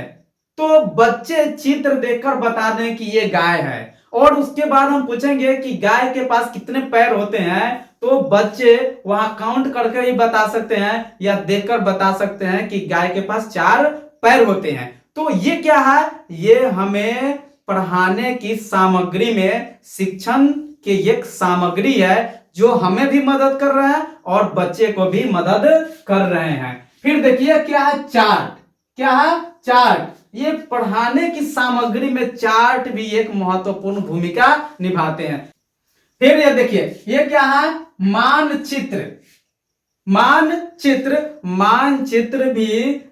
तो बच्चे चित्र देखकर बता दें कि ये गाय है। और उसके बाद हम पूछेंगे कि गाय के पास कितने पैर होते हैं, तो बच्चे वहां काउंट करके ही बता सकते हैं या देखकर बता सकते हैं कि गाय के पास 4 पैर होते हैं। तो ये क्या है, ये हमें पढ़ाने की सामग्री में शिक्षण की एक सामग्री है जो हमें भी मदद कर रहा है और बच्चे को भी मदद कर रहे हैं। फिर देखिए क्या है, चार्ट। क्या है, चार्ट। ये पढ़ाने की सामग्री में चार्ट भी एक महत्वपूर्ण भूमिका निभाते हैं। फिर ये देखिए, ये क्या है, मानचित्र। मानचित्र, मानचित्र भी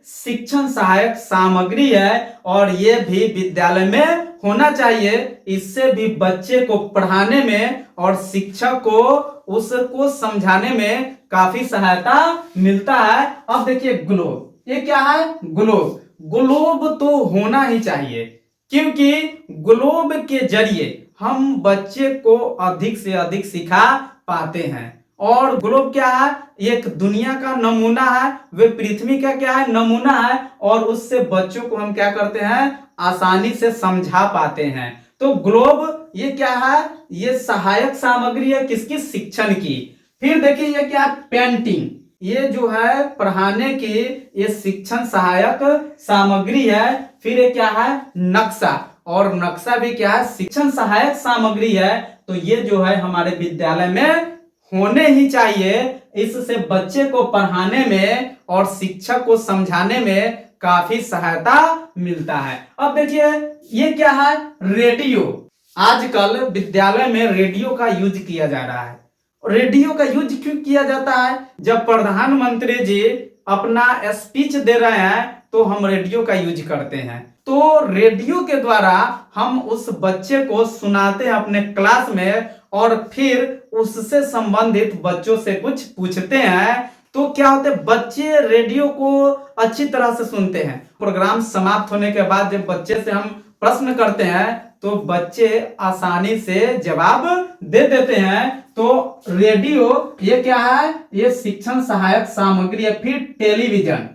शिक्षण सहायक सामग्री है और ये भी विद्यालय में होना चाहिए। इससे भी बच्चे को पढ़ाने में और शिक्षक को उसको समझाने में काफी सहायता मिलता है। अब देखिए ग्लोब, ये क्या है, ग्लोब। ग्लोब तो होना ही चाहिए क्योंकि ग्लोब के जरिए हम बच्चे को अधिक से अधिक सिखा पाते हैं। और ग्लोब क्या है, एक दुनिया का नमूना है, वे पृथ्वी का क्या है, नमूना है और उससे बच्चों को हम क्या करते हैं, आसानी से समझा पाते हैं। तो ग्लोब ये क्या है, ये सहायक सामग्री है किसकी, शिक्षण की। फिर देखिए ये क्या है, पेंटिंग। ये जो है पढ़ाने की ये शिक्षण सहायक सामग्री है। फिर ये क्या है, नक्शा। और नक्शा भी क्या है, शिक्षण सहायक सामग्री है। तो ये जो है हमारे विद्यालय में होने ही चाहिए। इससे बच्चे को पढ़ाने में और शिक्षक को समझाने में काफी सहायता मिलता है। अब देखिए ये क्या है, रेडियो। आजकल विद्यालय में रेडियो का यूज किया जा रहा है। रेडियो का यूज क्यों किया जाता है, जब प्रधानमंत्री जी अपना स्पीच दे रहे हैं तो हम रेडियो का यूज करते हैं। तो रेडियो के द्वारा हम उस बच्चे को सुनाते हैं अपने क्लास में और फिर उससे संबंधित बच्चों से कुछ पूछते हैं। तो क्या होते हैं, बच्चे रेडियो को अच्छी तरह से सुनते हैं। प्रोग्राम समाप्त होने के बाद जब बच्चे से हम प्रश्न करते हैं तो बच्चे आसानी से जवाब दे देते हैं। तो रेडियो ये क्या है, ये शिक्षण सहायक सामग्री है। फिर टेलीविजन,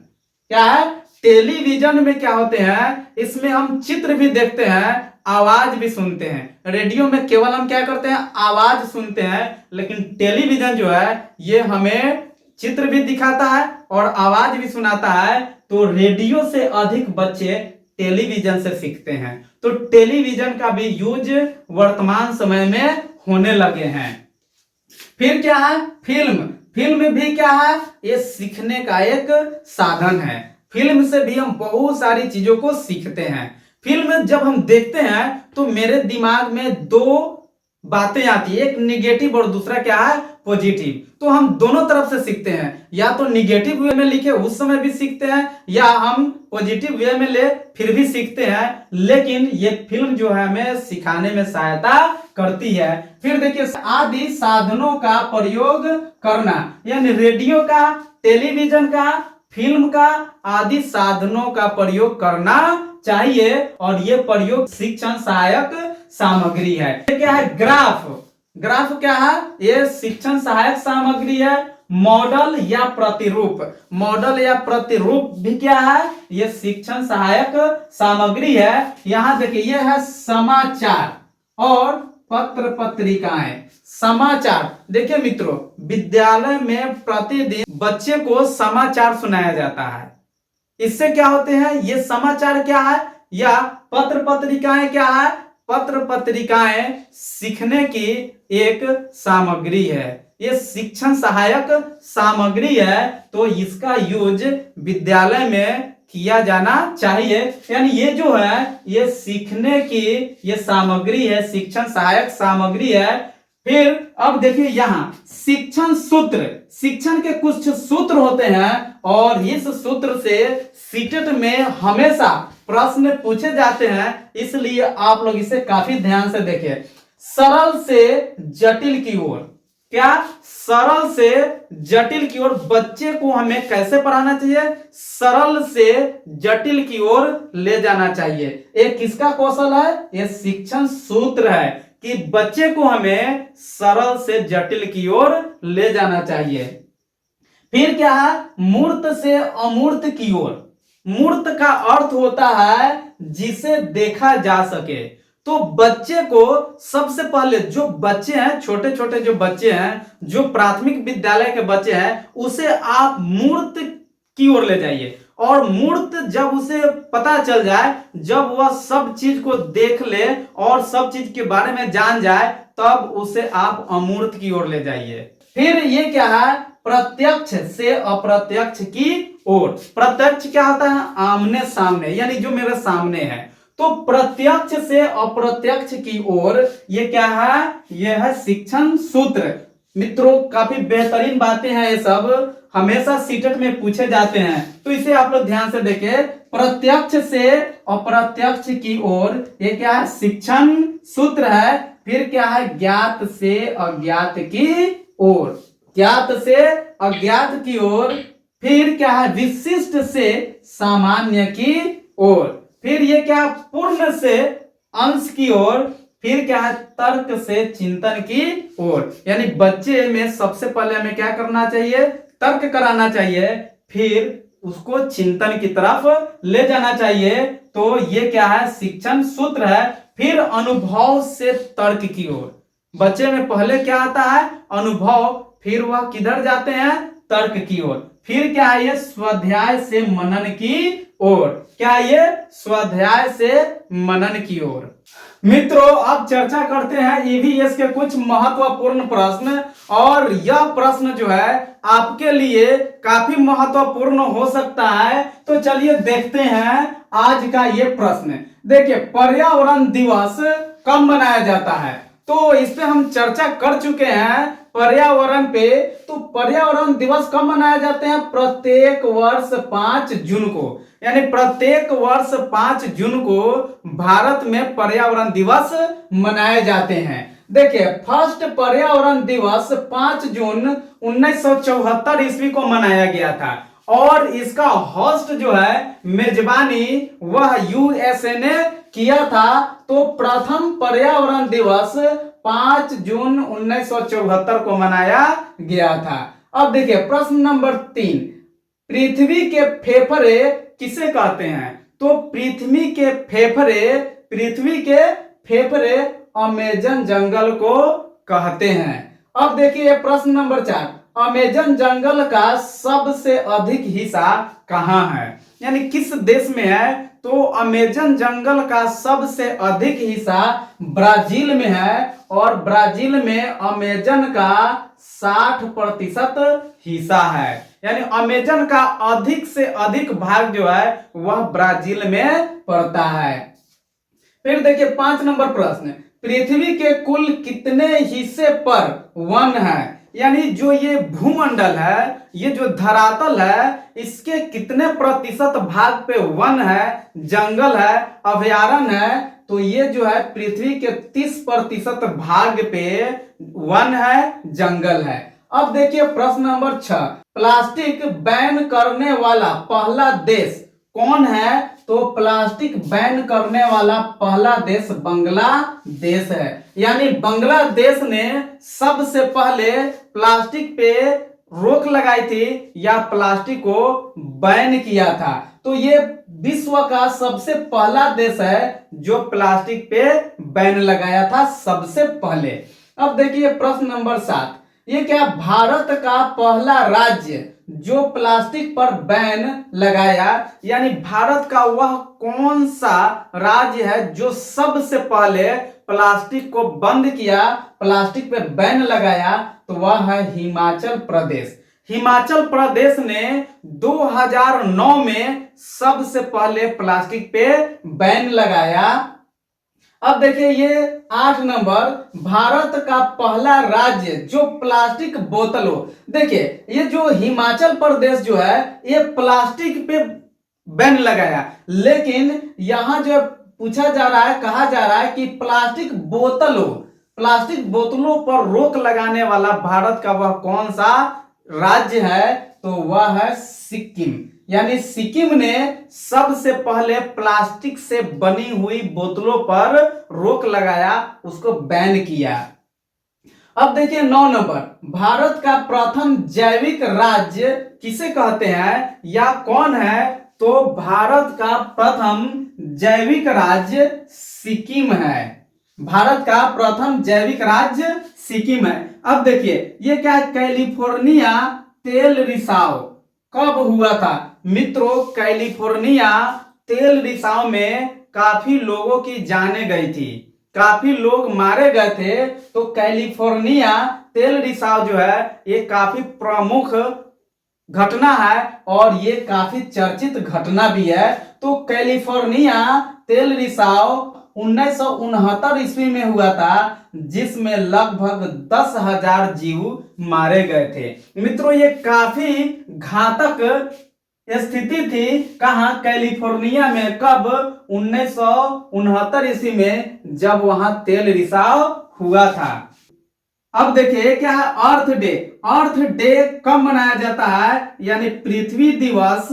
क्या है, टेलीविजन में क्या होते हैं, इसमें हम चित्र भी देखते हैं, आवाज भी सुनते हैं। रेडियो में केवल हम क्या करते हैं, आवाज सुनते हैं, लेकिन टेलीविजन जो है ये हमें चित्र भी दिखाता है और आवाज भी सुनाता है। तो रेडियो से अधिक बच्चे टेलीविजन से सीखते हैं। तो टेलीविजन का भी यूज वर्तमान समय में होने लगे हैं। फिर क्या है, फिल्म। फिल्म भी क्या है, ये सीखने का एक साधन है। फिल्म से भी हम बहुत सारी चीजों को सीखते हैं। फिल्म जब हम देखते हैं तो मेरे दिमाग में 2 बातें आती है, एक निगेटिव और दूसरा क्या है, पॉजिटिव। तो हम दोनों तरफ से सीखते हैं, या तो निगेटिव वे में लिखे उस समय भी सीखते हैं या हम पॉजिटिव वे में ले फिर भी सीखते हैं। लेकिन ये फिल्म जो है हमें सिखाने में सहायता करती है। फिर देखिए आदि साधनों का प्रयोग करना, यानी रेडियो का, टेलीविजन का, फिल्म का आदि साधनों का प्रयोग करना चाहिए और ये प्रयोग शिक्षण सहायक सामग्री है। ये क्या है, ग्राफ। ग्राफ क्या है, ये शिक्षण सहायक सामग्री है। मॉडल या प्रतिरूप, मॉडल या प्रतिरूप भी क्या है, ये शिक्षण सहायक सामग्री है। यहां देखिए ये है समाचार और पत्र पत्रिकाएं। समाचार देखिए मित्रों, विद्यालय में प्रतिदिन बच्चे को समाचार सुनाया जाता है। इससे क्या होते हैं, ये समाचार क्या है या पत्र पत्रिकाएं क्या है, पत्र पत्रिकाएं सीखने की एक सामग्री है, ये शिक्षण सहायक सामग्री है। तो इसका यूज विद्यालय में किया जाना चाहिए। यानी ये जो है ये सीखने की ये सामग्री है, शिक्षण सहायक सामग्री है। फिर अब देखिए यहां शिक्षण सूत्र, शिक्षण के कुछ सूत्र होते हैं और इस सूत्र से सीटेट में हमेशा प्रश्न पूछे जाते हैं, इसलिए आप लोग इसे काफी ध्यान से देखिए। सरल से जटिल की ओर, क्या, सरल से जटिल की ओर बच्चे को हमें कैसे पढ़ाना चाहिए, सरल से जटिल की ओर ले जाना चाहिए। एक किसका कौशल है, ये शिक्षण सूत्र है कि बच्चे को हमें सरल से जटिल की ओर ले जाना चाहिए। फिर क्या है, मूर्त से अमूर्त की ओर। मूर्त का अर्थ होता है जिसे देखा जा सके, तो बच्चे को सबसे पहले, जो बच्चे हैं, छोटे छोटे जो बच्चे हैं, जो प्राथमिक विद्यालय के बच्चे हैं, उसे आप मूर्त की ओर ले जाइए। और मूर्त जब उसे पता चल जाए, जब वह सब चीज को देख ले और सब चीज के बारे में जान जाए, तब उसे आप अमूर्त की ओर ले जाइए। फिर ये क्या है, प्रत्यक्ष से अप्रत्यक्ष की ओर। प्रत्यक्ष क्या होता है, आमने सामने, यानी जो मेरे सामने है। तो प्रत्यक्ष से अप्रत्यक्ष की ओर, ये क्या है, यह है शिक्षण सूत्र। मित्रों, काफी बेहतरीन बातें हैं ये सब, हमेशा सीटेट में पूछे जाते हैं, तो इसे आप लोग ध्यान से देखें। प्रत्यक्ष से अप्रत्यक्ष की ओर, ये क्या है, शिक्षण सूत्र है। फिर क्या है, ज्ञात से अज्ञात की ओर, ज्ञात से अज्ञात की ओर। फिर क्या है, विशिष्ट से सामान्य की ओर। फिर ये क्या, पूर्ण से अंश की ओर। फिर क्या है, तर्क से चिंतन की ओर। यानी बच्चे में सबसे पहले हमें क्या करना चाहिए, तर्क कराना चाहिए, फिर उसको चिंतन की तरफ ले जाना चाहिए। तो ये क्या है, शिक्षण सूत्र है। फिर अनुभव से तर्क की ओर। बच्चे में पहले क्या आता है, अनुभव, फिर वह किधर जाते हैं, तर्क की ओर। फिर क्या है, ये स्वाध्याय से मनन की ओर। क्या ये, स्वाध्याय से मनन की ओर। मित्रों, अब चर्चा करते हैं ईवीएस के कुछ महत्वपूर्ण प्रश्न। और यह प्रश्न जो है आपके लिए काफी महत्वपूर्ण हो सकता है। तो चलिए देखते हैं आज का ये प्रश्न। देखिए, पर्यावरण दिवस कब मनाया जाता है, तो इस पे हम चर्चा कर चुके हैं पर्यावरण पे। तो पर्यावरण दिवस कब मनाए जाते हैं, प्रत्येक वर्ष 5 जून को। यानी प्रत्येक वर्ष 5 जून को भारत में पर्यावरण दिवस मनाए जाते हैं। देखिए, फर्स्ट पर्यावरण दिवस 5 जून 1974 ईस्वी को मनाया गया था। और इसका होस्ट जो है, मेजबानी, वह यूएसए ने किया था। तो प्रथम पर्यावरण दिवस 5 जून 1974 को मनाया गया था। अब देखिए प्रश्न नंबर 3, पृथ्वी के फेफड़े किसे कहते हैं, तो पृथ्वी के फेफड़े अमेजन जंगल को कहते हैं। अब देखिए प्रश्न नंबर 4, अमेजन जंगल का सबसे अधिक हिस्सा कहां है, यानी किस देश में है, तो अमेजन जंगल का सबसे अधिक हिस्सा ब्राजील में है। और ब्राजील में अमेजन का 60% हिस्सा है। यानी अमेजन का अधिक से अधिक भाग जो है वह ब्राजील में पड़ता है। फिर देखिए 5 नंबर प्रश्न, पृथ्वी के कुल कितने हिस्से पर वन है, यानी जो ये भूमंडल है, ये जो धरातल है, इसके कितने प्रतिशत भाग पे वन है, जंगल है, अभयारण्य है, तो ये जो है पृथ्वी के 30% भाग पे वन है, जंगल है। अब देखिए प्रश्न नंबर 6, प्लास्टिक बैन करने वाला पहला देश कौन है, तो प्लास्टिक बैन करने वाला पहला देश बांग्लादेश है। यानी बांग्लादेश ने सबसे पहले प्लास्टिक पे रोक लगाई थी या प्लास्टिक को बैन किया था। तो ये विश्व का सबसे पहला देश है जो प्लास्टिक पे बैन लगाया था सबसे पहले। अब देखिए प्रश्न नंबर 7, ये क्या भारत का पहला राज्य जो प्लास्टिक पर बैन लगाया, यानी भारत का वह कौन सा राज्य है जो सबसे पहले प्लास्टिक को बंद किया, प्लास्टिक पे बैन लगाया, तो वह है हिमाचल प्रदेश। हिमाचल प्रदेश ने 2009 में सबसे पहले प्लास्टिक पे बैन लगाया। अब देखिए ये 8 नंबर, भारत का पहला राज्य जो प्लास्टिक बोतलों, देखिए ये जो हिमाचल प्रदेश जो है ये प्लास्टिक पे बैन लगाया, लेकिन यहां जो पूछा जा रहा है, कहा जा रहा है कि प्लास्टिक बोतलों पर रोक लगाने वाला भारत का वह कौन सा राज्य है, तो वह है सिक्किम। यानी सिक्किम ने सबसे पहले प्लास्टिक से बनी हुई बोतलों पर रोक लगाया, उसको बैन किया। अब देखिए 9 नंबर, भारत का प्रथम जैविक राज्य किसे कहते हैं या कौन है, तो भारत का प्रथम जैविक राज्य सिक्किम है। भारत का प्रथम जैविक राज्य सिक्किम है। अब देखिए ये क्या है, कैलिफोर्निया तेल रिसाव कब हुआ था मित्रों? कैलिफोर्निया तेल रिसाव में काफी लोगों की जाने गई थी, काफी लोग मारे गए थे। तो कैलिफोर्निया तेल रिसाव जो है ये काफी प्रमुख घटना है और ये काफी चर्चित घटना भी है। तो कैलिफोर्निया तेल रिसाव 1969 ईस्वी में हुआ था, जिसमें लगभग 10,000 जीव मारे गए थे। मित्रों ये काफी घातक स्थिति थी। कहाँ? कैलिफोर्निया में। कब? 1969 ईस्वी में, जब वहां तेल रिसाव हुआ था। अब देखिए क्या है, अर्थ डे। अर्थ डे कब मनाया जाता है? यानी पृथ्वी दिवस,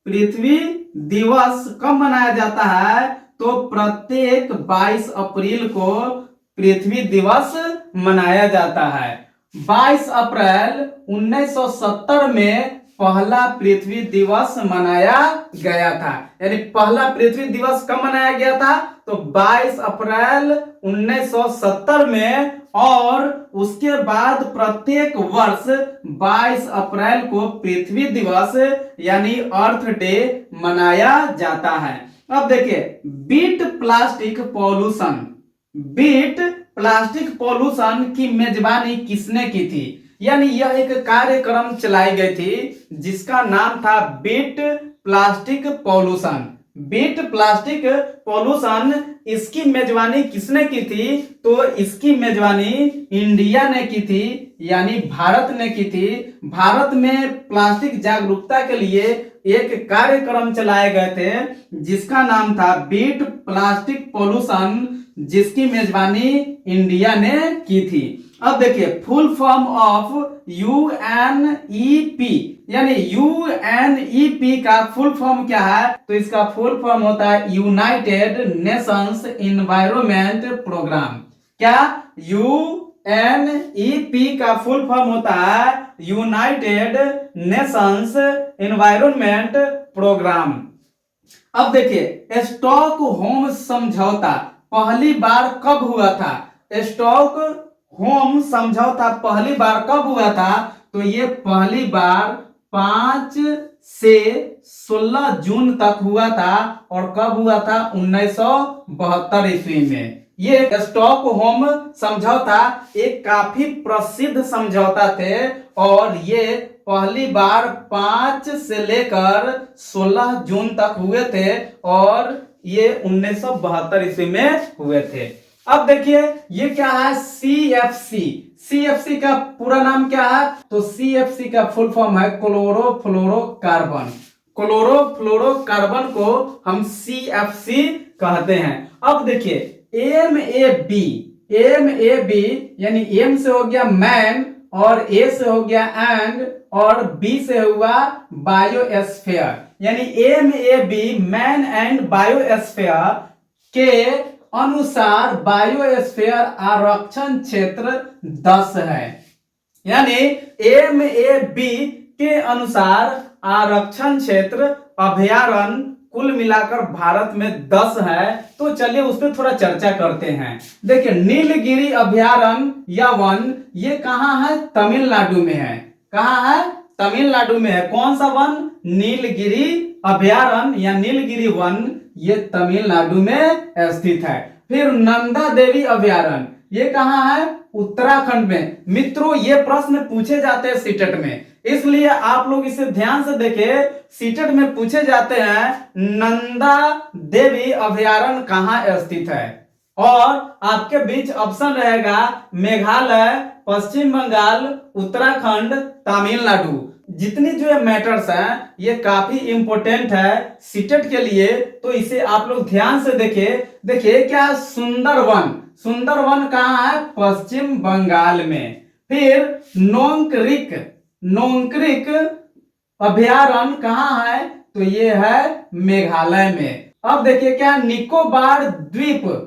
पृथ्वी दिवस कब मनाया जाता है? तो प्रत्येक 22 अप्रैल को पृथ्वी दिवस मनाया जाता है। 22 अप्रैल 1970 में पहला पृथ्वी दिवस मनाया गया था। यानी पहला पृथ्वी दिवस कब मनाया गया था? तो 22 अप्रैल 1970 में। और उसके बाद प्रत्येक वर्ष 22 अप्रैल को पृथ्वी दिवस यानी अर्थ डे मनाया जाता है। अब देखिए beat plastic pollution, beat plastic pollution की मेजबानी किसने की थी? यानी यह एक कार्यक्रम चलाई गई थी जिसका नाम था beat plastic pollution. Beat plastic pollution, इसकी मेजबानी किसने की थी? तो इसकी मेजबानी इंडिया ने की थी, यानी भारत ने की थी। भारत में प्लास्टिक जागरूकता के लिए एक कार्यक्रम चलाए गए थे जिसका नाम था बीट प्लास्टिक पॉल्यूशन, जिसकी मेजबानी इंडिया ने की थी। अब देखिए फुल फॉर्म ऑफ यूएनईपी, यानी यूएनईपी का फुल फॉर्म क्या है? तो इसका फुल फॉर्म होता है यूनाइटेड नेशंस एनवायरनमेंट प्रोग्राम। क्या? यूएनईपी का फुल फॉर्म होता है यूनाइटेड नेशंस एनवायरनमेंट प्रोग्राम। अब देखिए स्टॉकहोम समझौता पहली बार कब हुआ था? स्टॉकहोम समझौता पहली बार कब हुआ था? तो ये पहली बार 5 से 16 जून तक हुआ था। और कब हुआ था? 1972 ईस्वी में। ये स्टॉकहोम समझौता एक काफी प्रसिद्ध समझौता थे और ये पहली बार 5 से लेकर 16 जून तक हुए थे और ये 1972 ईस्वी में हुए थे। अब देखिए ये क्या है? CFC। CFC का पूरा नाम क्या है? तो CFC का फुल फॉर्म है क्लोरोफ्लोरोकार्बन। क्लोरोफ्लोरोकार्बन को हम CFC कहते हैं। अब देखिए MAB, MAB यानी M से हो गया मैन और A से हो गया एंड और B से हुआ बायोस्फीयर। यानी MAB मैन एंड बायोस्फीयर के अनुसार बायोस्फीयर आरक्षण क्षेत्र 10 है। यानी MAB के अनुसार आरक्षण क्षेत्र अभयारण्य कुल मिलाकर भारत में 10 है। तो चलिए उस पर थोड़ा चर्चा करते हैं। देखिए नीलगिरी अभयारण्य या वन ये कहाँ है? तमिलनाडु में है। कहाँ है? तमिलनाडु में है। कौन सा वन? नीलगिरी अभयारण्य या नीलगिरी वन, ये तमिलनाडु में स्थित है। फिर नंदा देवी अभयारण्य ये कहाँ है? उत्तराखंड में। मित्रों ये प्रश्न पूछे जाते हैं सीटेट में, इसलिए आप लोग इसे ध्यान से देखें। सीटेट में पूछे जाते हैं नंदा देवी अभयारण्य कहाँ स्थित है। और आपके बीच ऑप्शन रहेगा मेघालय, पश्चिम बंगाल, उत्तराखंड, तमिलनाडु। जितनी जो है मैटर्स हैं ये काफी इंपोर्टेंट है सीटेट के लिए, तो इसे आप लोग ध्यान से देखें। देखिए क्या? सुंदरवन। सुंदरवन कहाँ है? पश्चिम बंगाल में। फिर नोंगक्रिक, नोंगक्रिक अभयारण्य कहाँ है? तो ये है मेघालय में। अब देखिए क्या? निकोबार द्वीप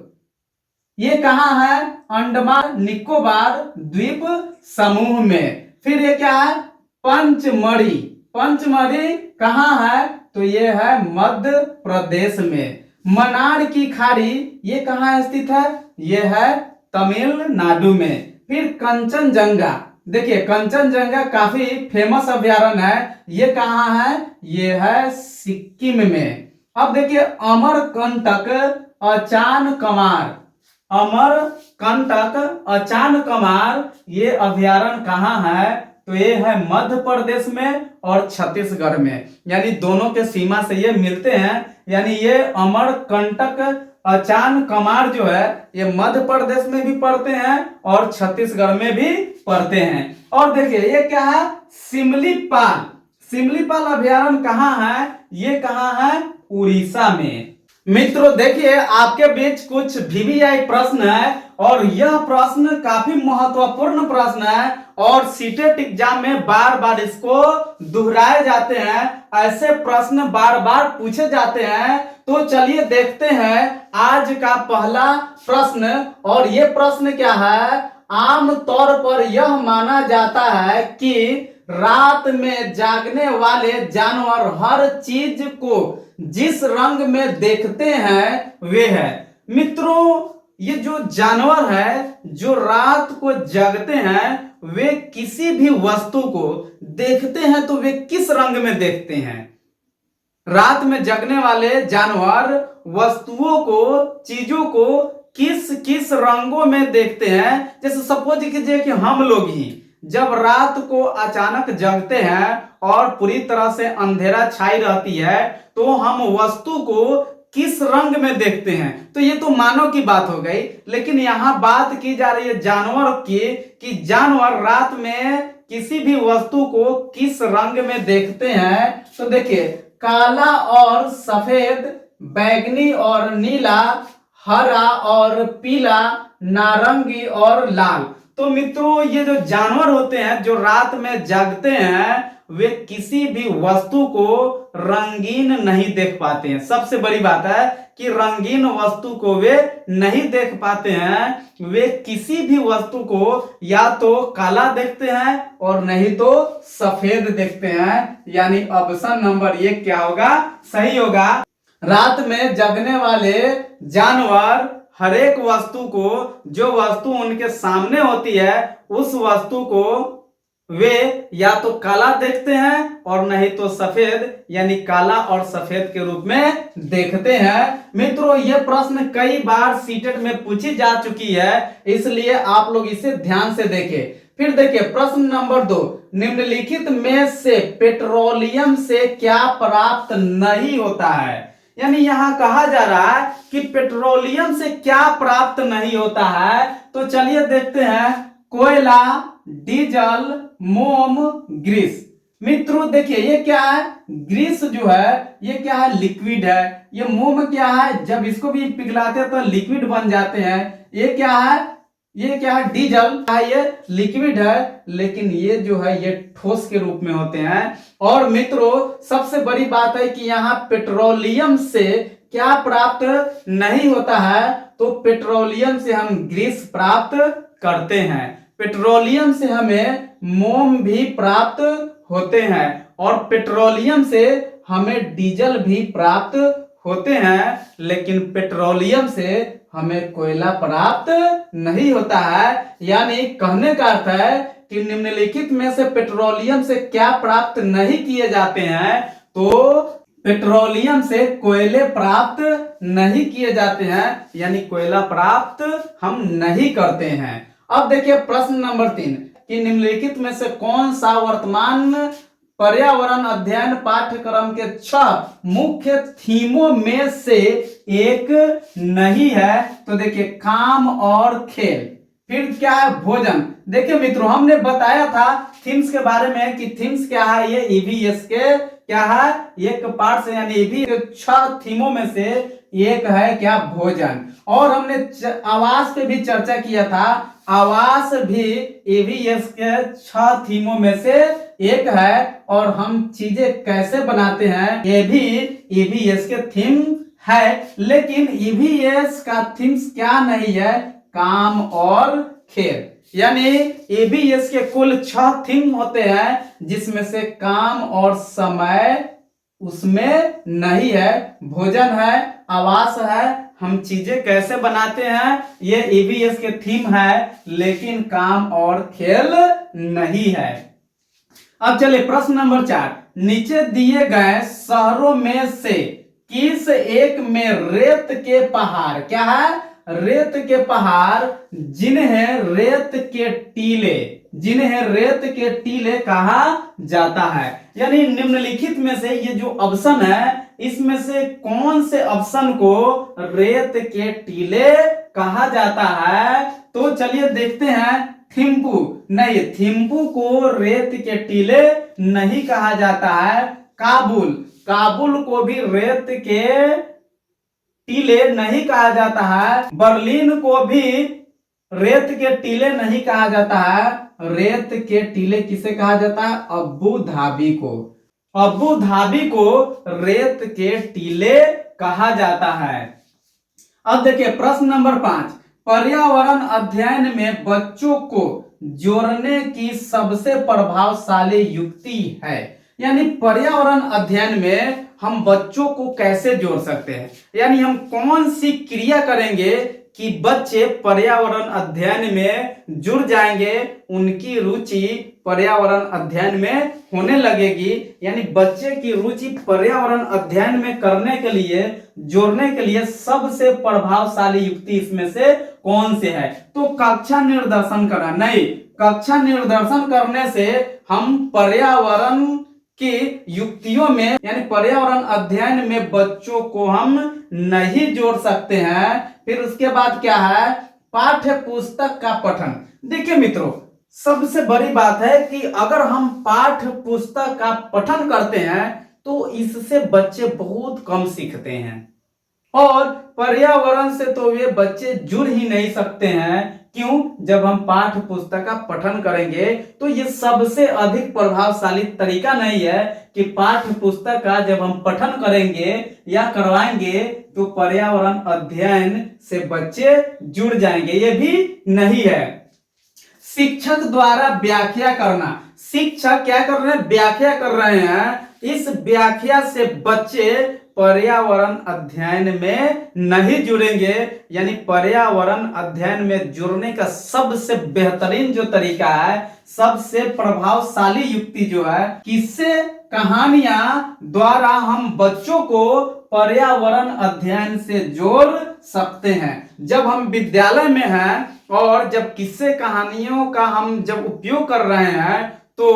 ये कहाँ है? अंडमान निकोबार द्वीप समूह में। फिर ये क्या है? पंचमढ़ी। पंचमढ़ी कहाँ है? तो ये है मध्य प्रदेश में। मनार की खाड़ी ये कहाँ स्थित है? ये है तमिलनाडु में। फिर कंचनजंगा, देखिए कंचनजंगा काफी फेमस अभ्यारण्य है, ये कहाँ है? ये है सिक्किम में। अब देखिए अमरकंटक अचान कमार, अमरकंटक अचान कमार ये अभ्यारण्य कहाँ है? तो ये है मध्य प्रदेश में और छत्तीसगढ़ में, यानी दोनों के सीमा से ये मिलते हैं। यानी ये अमरकंटक अचान कमार जो है ये मध्य प्रदेश में भी पड़ते हैं और छत्तीसगढ़ में भी पड़ते हैं। और देखिए ये क्या है? सिमलीपाल, सिमलीपाल अभ्यारण्य कहाँ है? ये कहाँ है? उड़ीसा में। मित्रों देखिए आपके बीच कुछ वीवीआई प्रश्न है और यह प्रश्न काफी महत्वपूर्ण प्रश्न है और सीटेट एग्जाम में बार बार इसको दोहराए जाते हैं, ऐसे प्रश्न बार बार पूछे जाते हैं। तो चलिए देखते हैं आज का पहला प्रश्न। और ये प्रश्न क्या है? आम तौर पर यह माना जाता है कि रात में जागने वाले जानवर हर चीज को जिस रंग में देखते हैं वे है। मित्रों ये जो जानवर है जो रात को जगते हैं वे किसी भी वस्तु को देखते हैं तो वे किस रंग में देखते हैं? रात में जगने वाले जानवर वस्तुओं को, चीजों को किस किस रंगों में देखते हैं? जैसे सपोज कीजिए कि हम लोग ही जब रात को अचानक जगते हैं और पूरी तरह से अंधेरा छाई रहती है तो हम वस्तु को किस रंग में देखते हैं? तो ये तो मानव की बात हो गई, लेकिन यहाँ बात की जा रही है जानवर की कि जानवर रात में किसी भी वस्तु को किस रंग में देखते हैं। तो देखिए काला और सफेद, बैगनी और नीला, हरा और पीला, नारंगी और लाल। तो मित्रों ये जो जानवर होते हैं जो रात में जागते हैं वे किसी भी वस्तु को रंगीन नहीं देख पाते हैं। सबसे बड़ी बात है कि रंगीन वस्तु को वे नहीं देख पाते हैं। वे किसी भी वस्तु को या तो काला देखते हैं और नहीं तो सफेद देखते हैं। यानी ऑप्शन नंबर ये क्या होगा? सही होगा। रात में जगने वाले जानवर हर एक वस्तु को, जो वस्तु उनके सामने होती है उस वस्तु को वे या तो काला देखते हैं और नहीं तो सफेद, यानी काला और सफेद के रूप में देखते हैं। मित्रों ये प्रश्न कई बार सीटेट में पूछी जा चुकी है, इसलिए आप लोग इसे ध्यान से देखें। फिर देखिए प्रश्न नंबर 2, निम्नलिखित में से पेट्रोलियम से क्या प्राप्त नहीं होता है? यानी यहाँ कहा जा रहा है कि पेट्रोलियम से क्या प्राप्त नहीं होता है। तो चलिए देखते हैं। कोयला, डीजल, मोम, ग्रीस। मित्रों देखिए ये क्या है? ग्रीस जो है ये क्या है? लिक्विड है। ये मोम क्या है? जब इसको भी पिघलाते हैं तो लिक्विड बन जाते हैं। ये क्या है? ये क्या है? डीजल है, ये लिक्विड है, लेकिन ये जो है ये ठोस के रूप में होते हैं। और मित्रों सबसे बड़ी बात है कि यहाँ पेट्रोलियम से क्या प्राप्त नहीं होता है? तो पेट्रोलियम से हम ग्रीस प्राप्त करते हैं, पेट्रोलियम से हमें मोम भी प्राप्त होते हैं और पेट्रोलियम से हमें डीजल भी प्राप्त होते हैं, लेकिन पेट्रोलियम से हमें कोयला प्राप्त नहीं होता है। यानी कहने का अर्थ है कि निम्नलिखित में से पेट्रोलियम से क्या प्राप्त नहीं किए जाते हैं? तो पेट्रोलियम से कोयले प्राप्त नहीं किए जाते हैं, यानी कोयला प्राप्त हम नहीं करते हैं। अब देखिए प्रश्न नंबर 3 कि निम्नलिखित में से कौन सा वर्तमान पर्यावरण अध्ययन पाठ्यक्रम के 6 मुख्य थीमों में से एक नहीं है? तो देखिए काम और खेल। फिर क्या है? भोजन। देखिए मित्रों हमने बताया था थीम्स के बारे में कि थीम्स क्या है? ये ईवीएस के क्या है? एक पार्ट से, यानी ईवी के 6 थीमों में से एक है क्या? भोजन। और हमने आवास पे भी चर्चा किया था, आवास भी ईवीएस के 6 थीमों में से एक है। और हम चीजें कैसे बनाते हैं ये भी ईवीएस के थीम है, लेकिन ईवीएस का थीम्स क्या नहीं है? काम और खेल। यानी ईवीएस के कुल 6 थीम होते हैं जिसमें से काम और समय उसमें नहीं है। भोजन है, आवास है, हम चीजें कैसे बनाते हैं, ये ईवीएस के थीम है, लेकिन काम और खेल नहीं है। अब चलिए प्रश्न नंबर 4, नीचे दिए गए शहरों में से किस एक में रेत के पहाड़, क्या है, रेत के पहाड़, जिन्हें रेत के टीले, जिन्हें रेत के टीले कहा जाता है। यानी निम्नलिखित में से ये जो ऑप्शन है, इसमें से कौन से ऑप्शन को रेत के टीले कहा जाता है? तो चलिए देखते हैं। थिम्पू नहीं, थिम्पू को रेत के टीले नहीं कहा जाता है। काबुल, काबुल को भी रेत के टीले नहीं कहा जाता है। बर्लिन को भी रेत के टीले नहीं कहा जाता है। रेत के टीले किसे कहा जाता है? अबू धाबी को, अबू धाबी को रेत के टीले कहा जाता है। अब देखिए प्रश्न नंबर 5, पर्यावरण अध्ययन में बच्चों को जोड़ने की सबसे प्रभावशाली युक्ति है। यानी पर्यावरण अध्ययन में हम बच्चों को कैसे जोड़ सकते हैं, यानी हम कौन सी क्रिया करेंगे कि बच्चे पर्यावरण अध्ययन में जुड़ जाएंगे, उनकी रुचि पर्यावरण अध्ययन में होने लगेगी। यानी बच्चे की रुचि पर्यावरण अध्ययन में करने के लिए, जोड़ने के लिए सबसे प्रभावशाली युक्ति इसमें से कौन से है? तो कक्षा निर्देशन करना नहीं, कक्षा निर्देशन करने से हम पर्यावरण की युक्तियों में, यानी पर्यावरण अध्ययन में बच्चों को हम नहीं जोड़ सकते हैं। फिर उसके बाद क्या है? पाठ्य पुस्तक का पठन। देखिए मित्रों, सबसे बड़ी बात है कि अगर हम पाठ्य पुस्तक का पठन करते हैं तो इससे बच्चे बहुत कम सीखते हैं, और पर्यावरण से तो वे बच्चे जुड़ ही नहीं सकते हैं। क्यों? जब हम पाठ्य पुस्तक का पठन करेंगे तो ये सबसे अधिक प्रभावशाली तरीका नहीं है कि पाठ्य पुस्तक का जब हम पठन करेंगे या करवाएंगे तो पर्यावरण अध्ययन से बच्चे जुड़ जाएंगे, ये भी नहीं है। शिक्षक द्वारा व्याख्या करना, शिक्षक क्या कर रहे हैं? व्याख्या कर रहे हैं। इस व्याख्या से बच्चे पर्यावरण अध्ययन में नहीं जुड़ेंगे। यानी पर्यावरण अध्ययन में जुड़ने का सबसे बेहतरीन जो तरीका है, सबसे प्रभावशाली युक्ति जो है, किससे? कहानियां द्वारा हम बच्चों को पर्यावरण अध्ययन से जोड़ सकते हैं। जब हम विद्यालय में हैं और जब किस्से कहानियों का हम जब उपयोग कर रहे हैं तो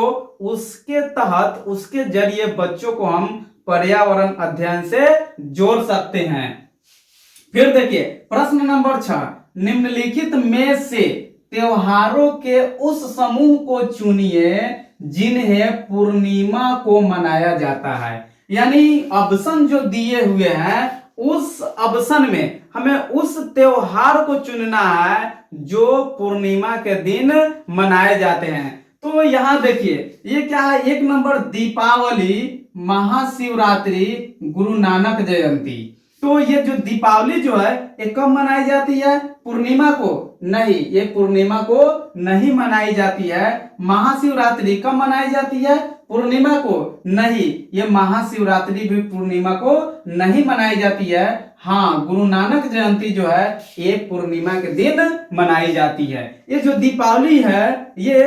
उसके तहत, उसके जरिए बच्चों को हम पर्यावरण अध्ययन से जोड़ सकते हैं। फिर देखिए प्रश्न नंबर 6, निम्नलिखित में से त्योहारों के उस समूह को चुनिए जिन्हें पूर्णिमा को मनाया जाता है। यानी ऑप्शन जो दिए हुए हैं, उस ऑप्शन में हमें उस त्योहार को चुनना है जो पूर्णिमा के दिन मनाए जाते हैं। तो यहां देखिए ये क्या है? 1 नंबर दीपावली, महाशिवरात्रि, गुरु नानक जयंती। तो ये जो दीपावली जो है ये कब मनाई जाती है? पूर्णिमा को नहीं, ये पूर्णिमा को नहीं मनाई जाती है। महाशिवरात्रि कब मनाई जाती है? पूर्णिमा को नहीं, ये महाशिवरात्रि भी पूर्णिमा को नहीं मनाई जाती है। हाँ, गुरु नानक जयंती जो है ये पूर्णिमा के दिन मनाई जाती है। ये जो दीपावली है ये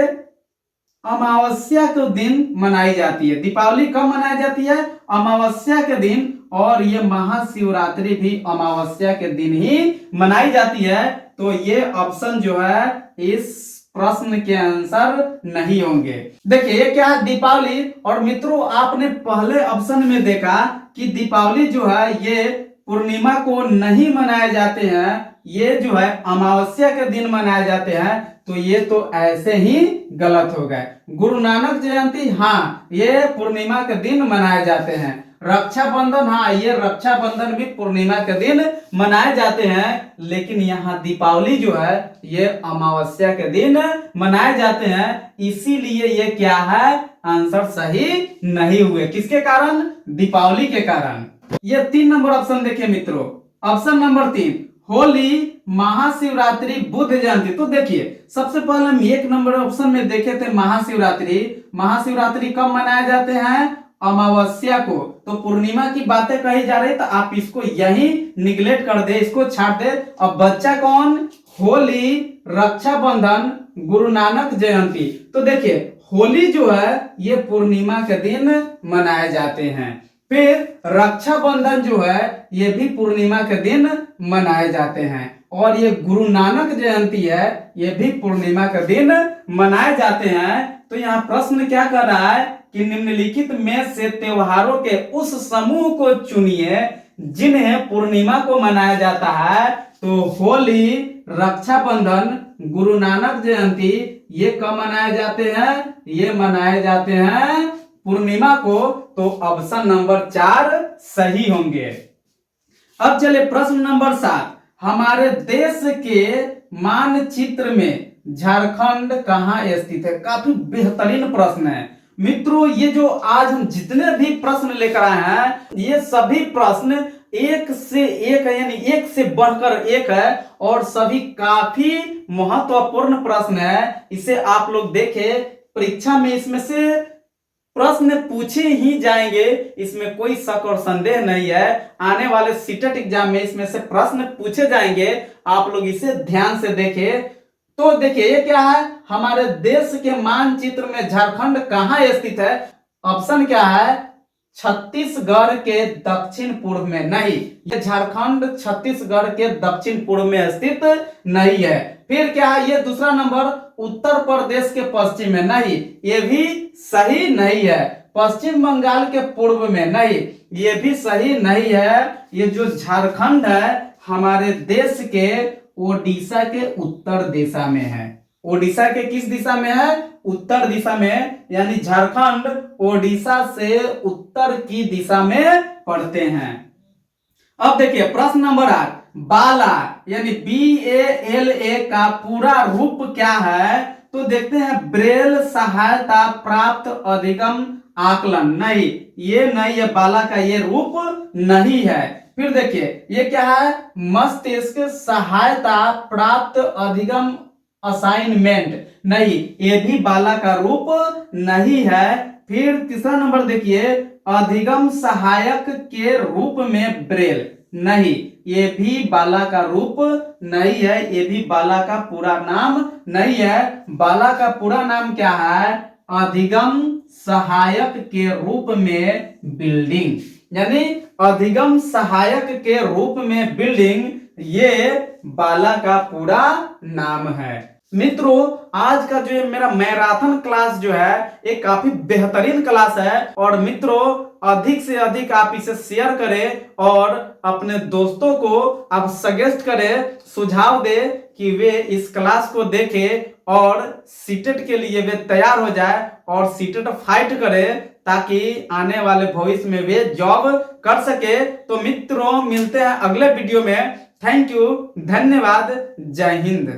अमावस्या के दिन मनाई जाती है। दीपावली कब मनाई जाती है? अमावस्या के दिन। और ये महाशिवरात्रि भी अमावस्या के दिन ही मनाई जाती है। तो ये ऑप्शन जो है इस प्रश्न के आंसर नहीं होंगे। देखिए ये क्या है? दीपावली। और मित्रों आपने पहले ऑप्शन में देखा कि दीपावली जो है ये पूर्णिमा को नहीं मनाए जाते हैं, ये जो है अमावस्या के दिन मनाए जाते हैं। तो ये तो ऐसे ही गलत हो गए। गुरु नानक जयंती, हाँ, ये पूर्णिमा के दिन मनाए जाते हैं। रक्षाबंधन, हाँ, ये रक्षाबंधन भी पूर्णिमा के दिन मनाए जाते हैं। लेकिन यहाँ दीपावली जो है ये अमावस्या के दिन मनाए जाते हैं। इसीलिए ये क्या है? आंसर सही नहीं हुए। किसके कारण? दीपावली के कारण। ये 3 नंबर ऑप्शन देखिए मित्रों। Option number 3, Holi, Mahashivratri, Buddha Jayanti. तो देखिए सबसे पहले हम 1 नंबर ऑप्शन में देखे थे महाशिवरात्रि। महाशिवरात्रि कब मनाए जाते हैं? अमावस्या को। तो पूर्णिमा की बातें कही जा रही तो आप इसको यही निगलेक्ट कर दे, इसको छाट दे। अब बच्चा कौन? होली, रक्षाबंधन, गुरु नानक जयंती। तो देखिए होली जो है ये पूर्णिमा के दिन मनाए जाते हैं। फिर रक्षाबंधन जो है ये भी पूर्णिमा के दिन मनाए जाते हैं। और ये गुरु नानक जयंती है ये भी पूर्णिमा के दिन मनाए जाते हैं। तो यहाँ प्रश्न क्या कर रहा है कि निम्नलिखित में से त्योहारों के उस समूह को चुनिए जिन्हें पूर्णिमा को मनाया जाता है। तो होली, रक्षाबंधन, गुरु नानक जयंती ये कब मनाए जाते हैं? ये मनाए जाते हैं पूर्णिमा को। तो ऑप्शन नंबर 4 सही होंगे। अब चले प्रश्न नंबर 7। हमारे देश के मानचित्र में झारखंड कहाँ स्थित है? काफी बेहतरीन प्रश्न है मित्रों। ये जो आज हम जितने भी प्रश्न लेकर आए हैं ये सभी प्रश्न एक से एक है, यानी एक से बढ़कर एक है और सभी काफी महत्वपूर्ण प्रश्न है। इसे आप लोग देखें, परीक्षा में इसमें से प्रश्न पूछे ही जाएंगे, इसमें कोई शक और संदेह नहीं है। आने वाले सीटेट एग्जाम में इसमें से प्रश्न पूछे जाएंगे, आप लोग इसे ध्यान से देखें। तो देखिए ये क्या है? हमारे देश के मानचित्र में झारखंड कहाँ स्थित है? ऑप्शन क्या है? छत्तीसगढ़ के दक्षिण पूर्व में। नहीं, ये झारखंड छत्तीसगढ़ के दक्षिण पूर्व में स्थित नहीं है। फिर क्या है? ये दूसरा नंबर उत्तर प्रदेश के पश्चिम में। नहीं, ये भी सही नहीं है। पश्चिम बंगाल के पूर्व में। नहीं, ये भी सही नहीं है। ये जो झारखंड है हमारे देश के ओडिशा के उत्तर दिशा में है। ओडिशा के किस दिशा में है? उत्तर दिशा में, यानी झारखंड ओडिशा से उत्तर की दिशा में पड़ते हैं। अब देखिए प्रश्न नंबर 8। बाला यानी BALA का पूरा रूप क्या है? तो देखते हैं, ब्रेल सहायता प्राप्त अधिगम आकलन। नहीं, ये नहीं है, बाला का ये रूप नहीं है। फिर देखिए ये क्या है? मस्तिष्क सहायता प्राप्त अधिगम असाइनमेंट। नहीं, ये भी बाला का रूप नहीं है। फिर तीसरा नंबर देखिए, अधिगम सहायक के रूप में ब्रेल। नहीं, ये भी बाला का रूप नहीं है, ये भी बाला का पूरा नाम नहीं है। बाला का पूरा नाम क्या है? अधिगम सहायक के रूप में बिल्डिंग, यानी अधिगम सहायक के रूप में बिल्डिंग, ये बाला का पूरा नाम है। मित्रों आज का जो मेरा मैराथन क्लास जो है ये काफी बेहतरीन क्लास है। और मित्रों अधिक से अधिक आप इसे शेयर करें और अपने दोस्तों को आप सजेस्ट करें, सुझाव दे कि वे इस क्लास को देखें और सीटेट के लिए वे तैयार हो जाए और सीटेट फाइट करें ताकि आने वाले भविष्य में वे जॉब कर सके। तो मित्रों मिलते हैं अगले वीडियो में। थैंक यू, धन्यवाद, जय हिंद।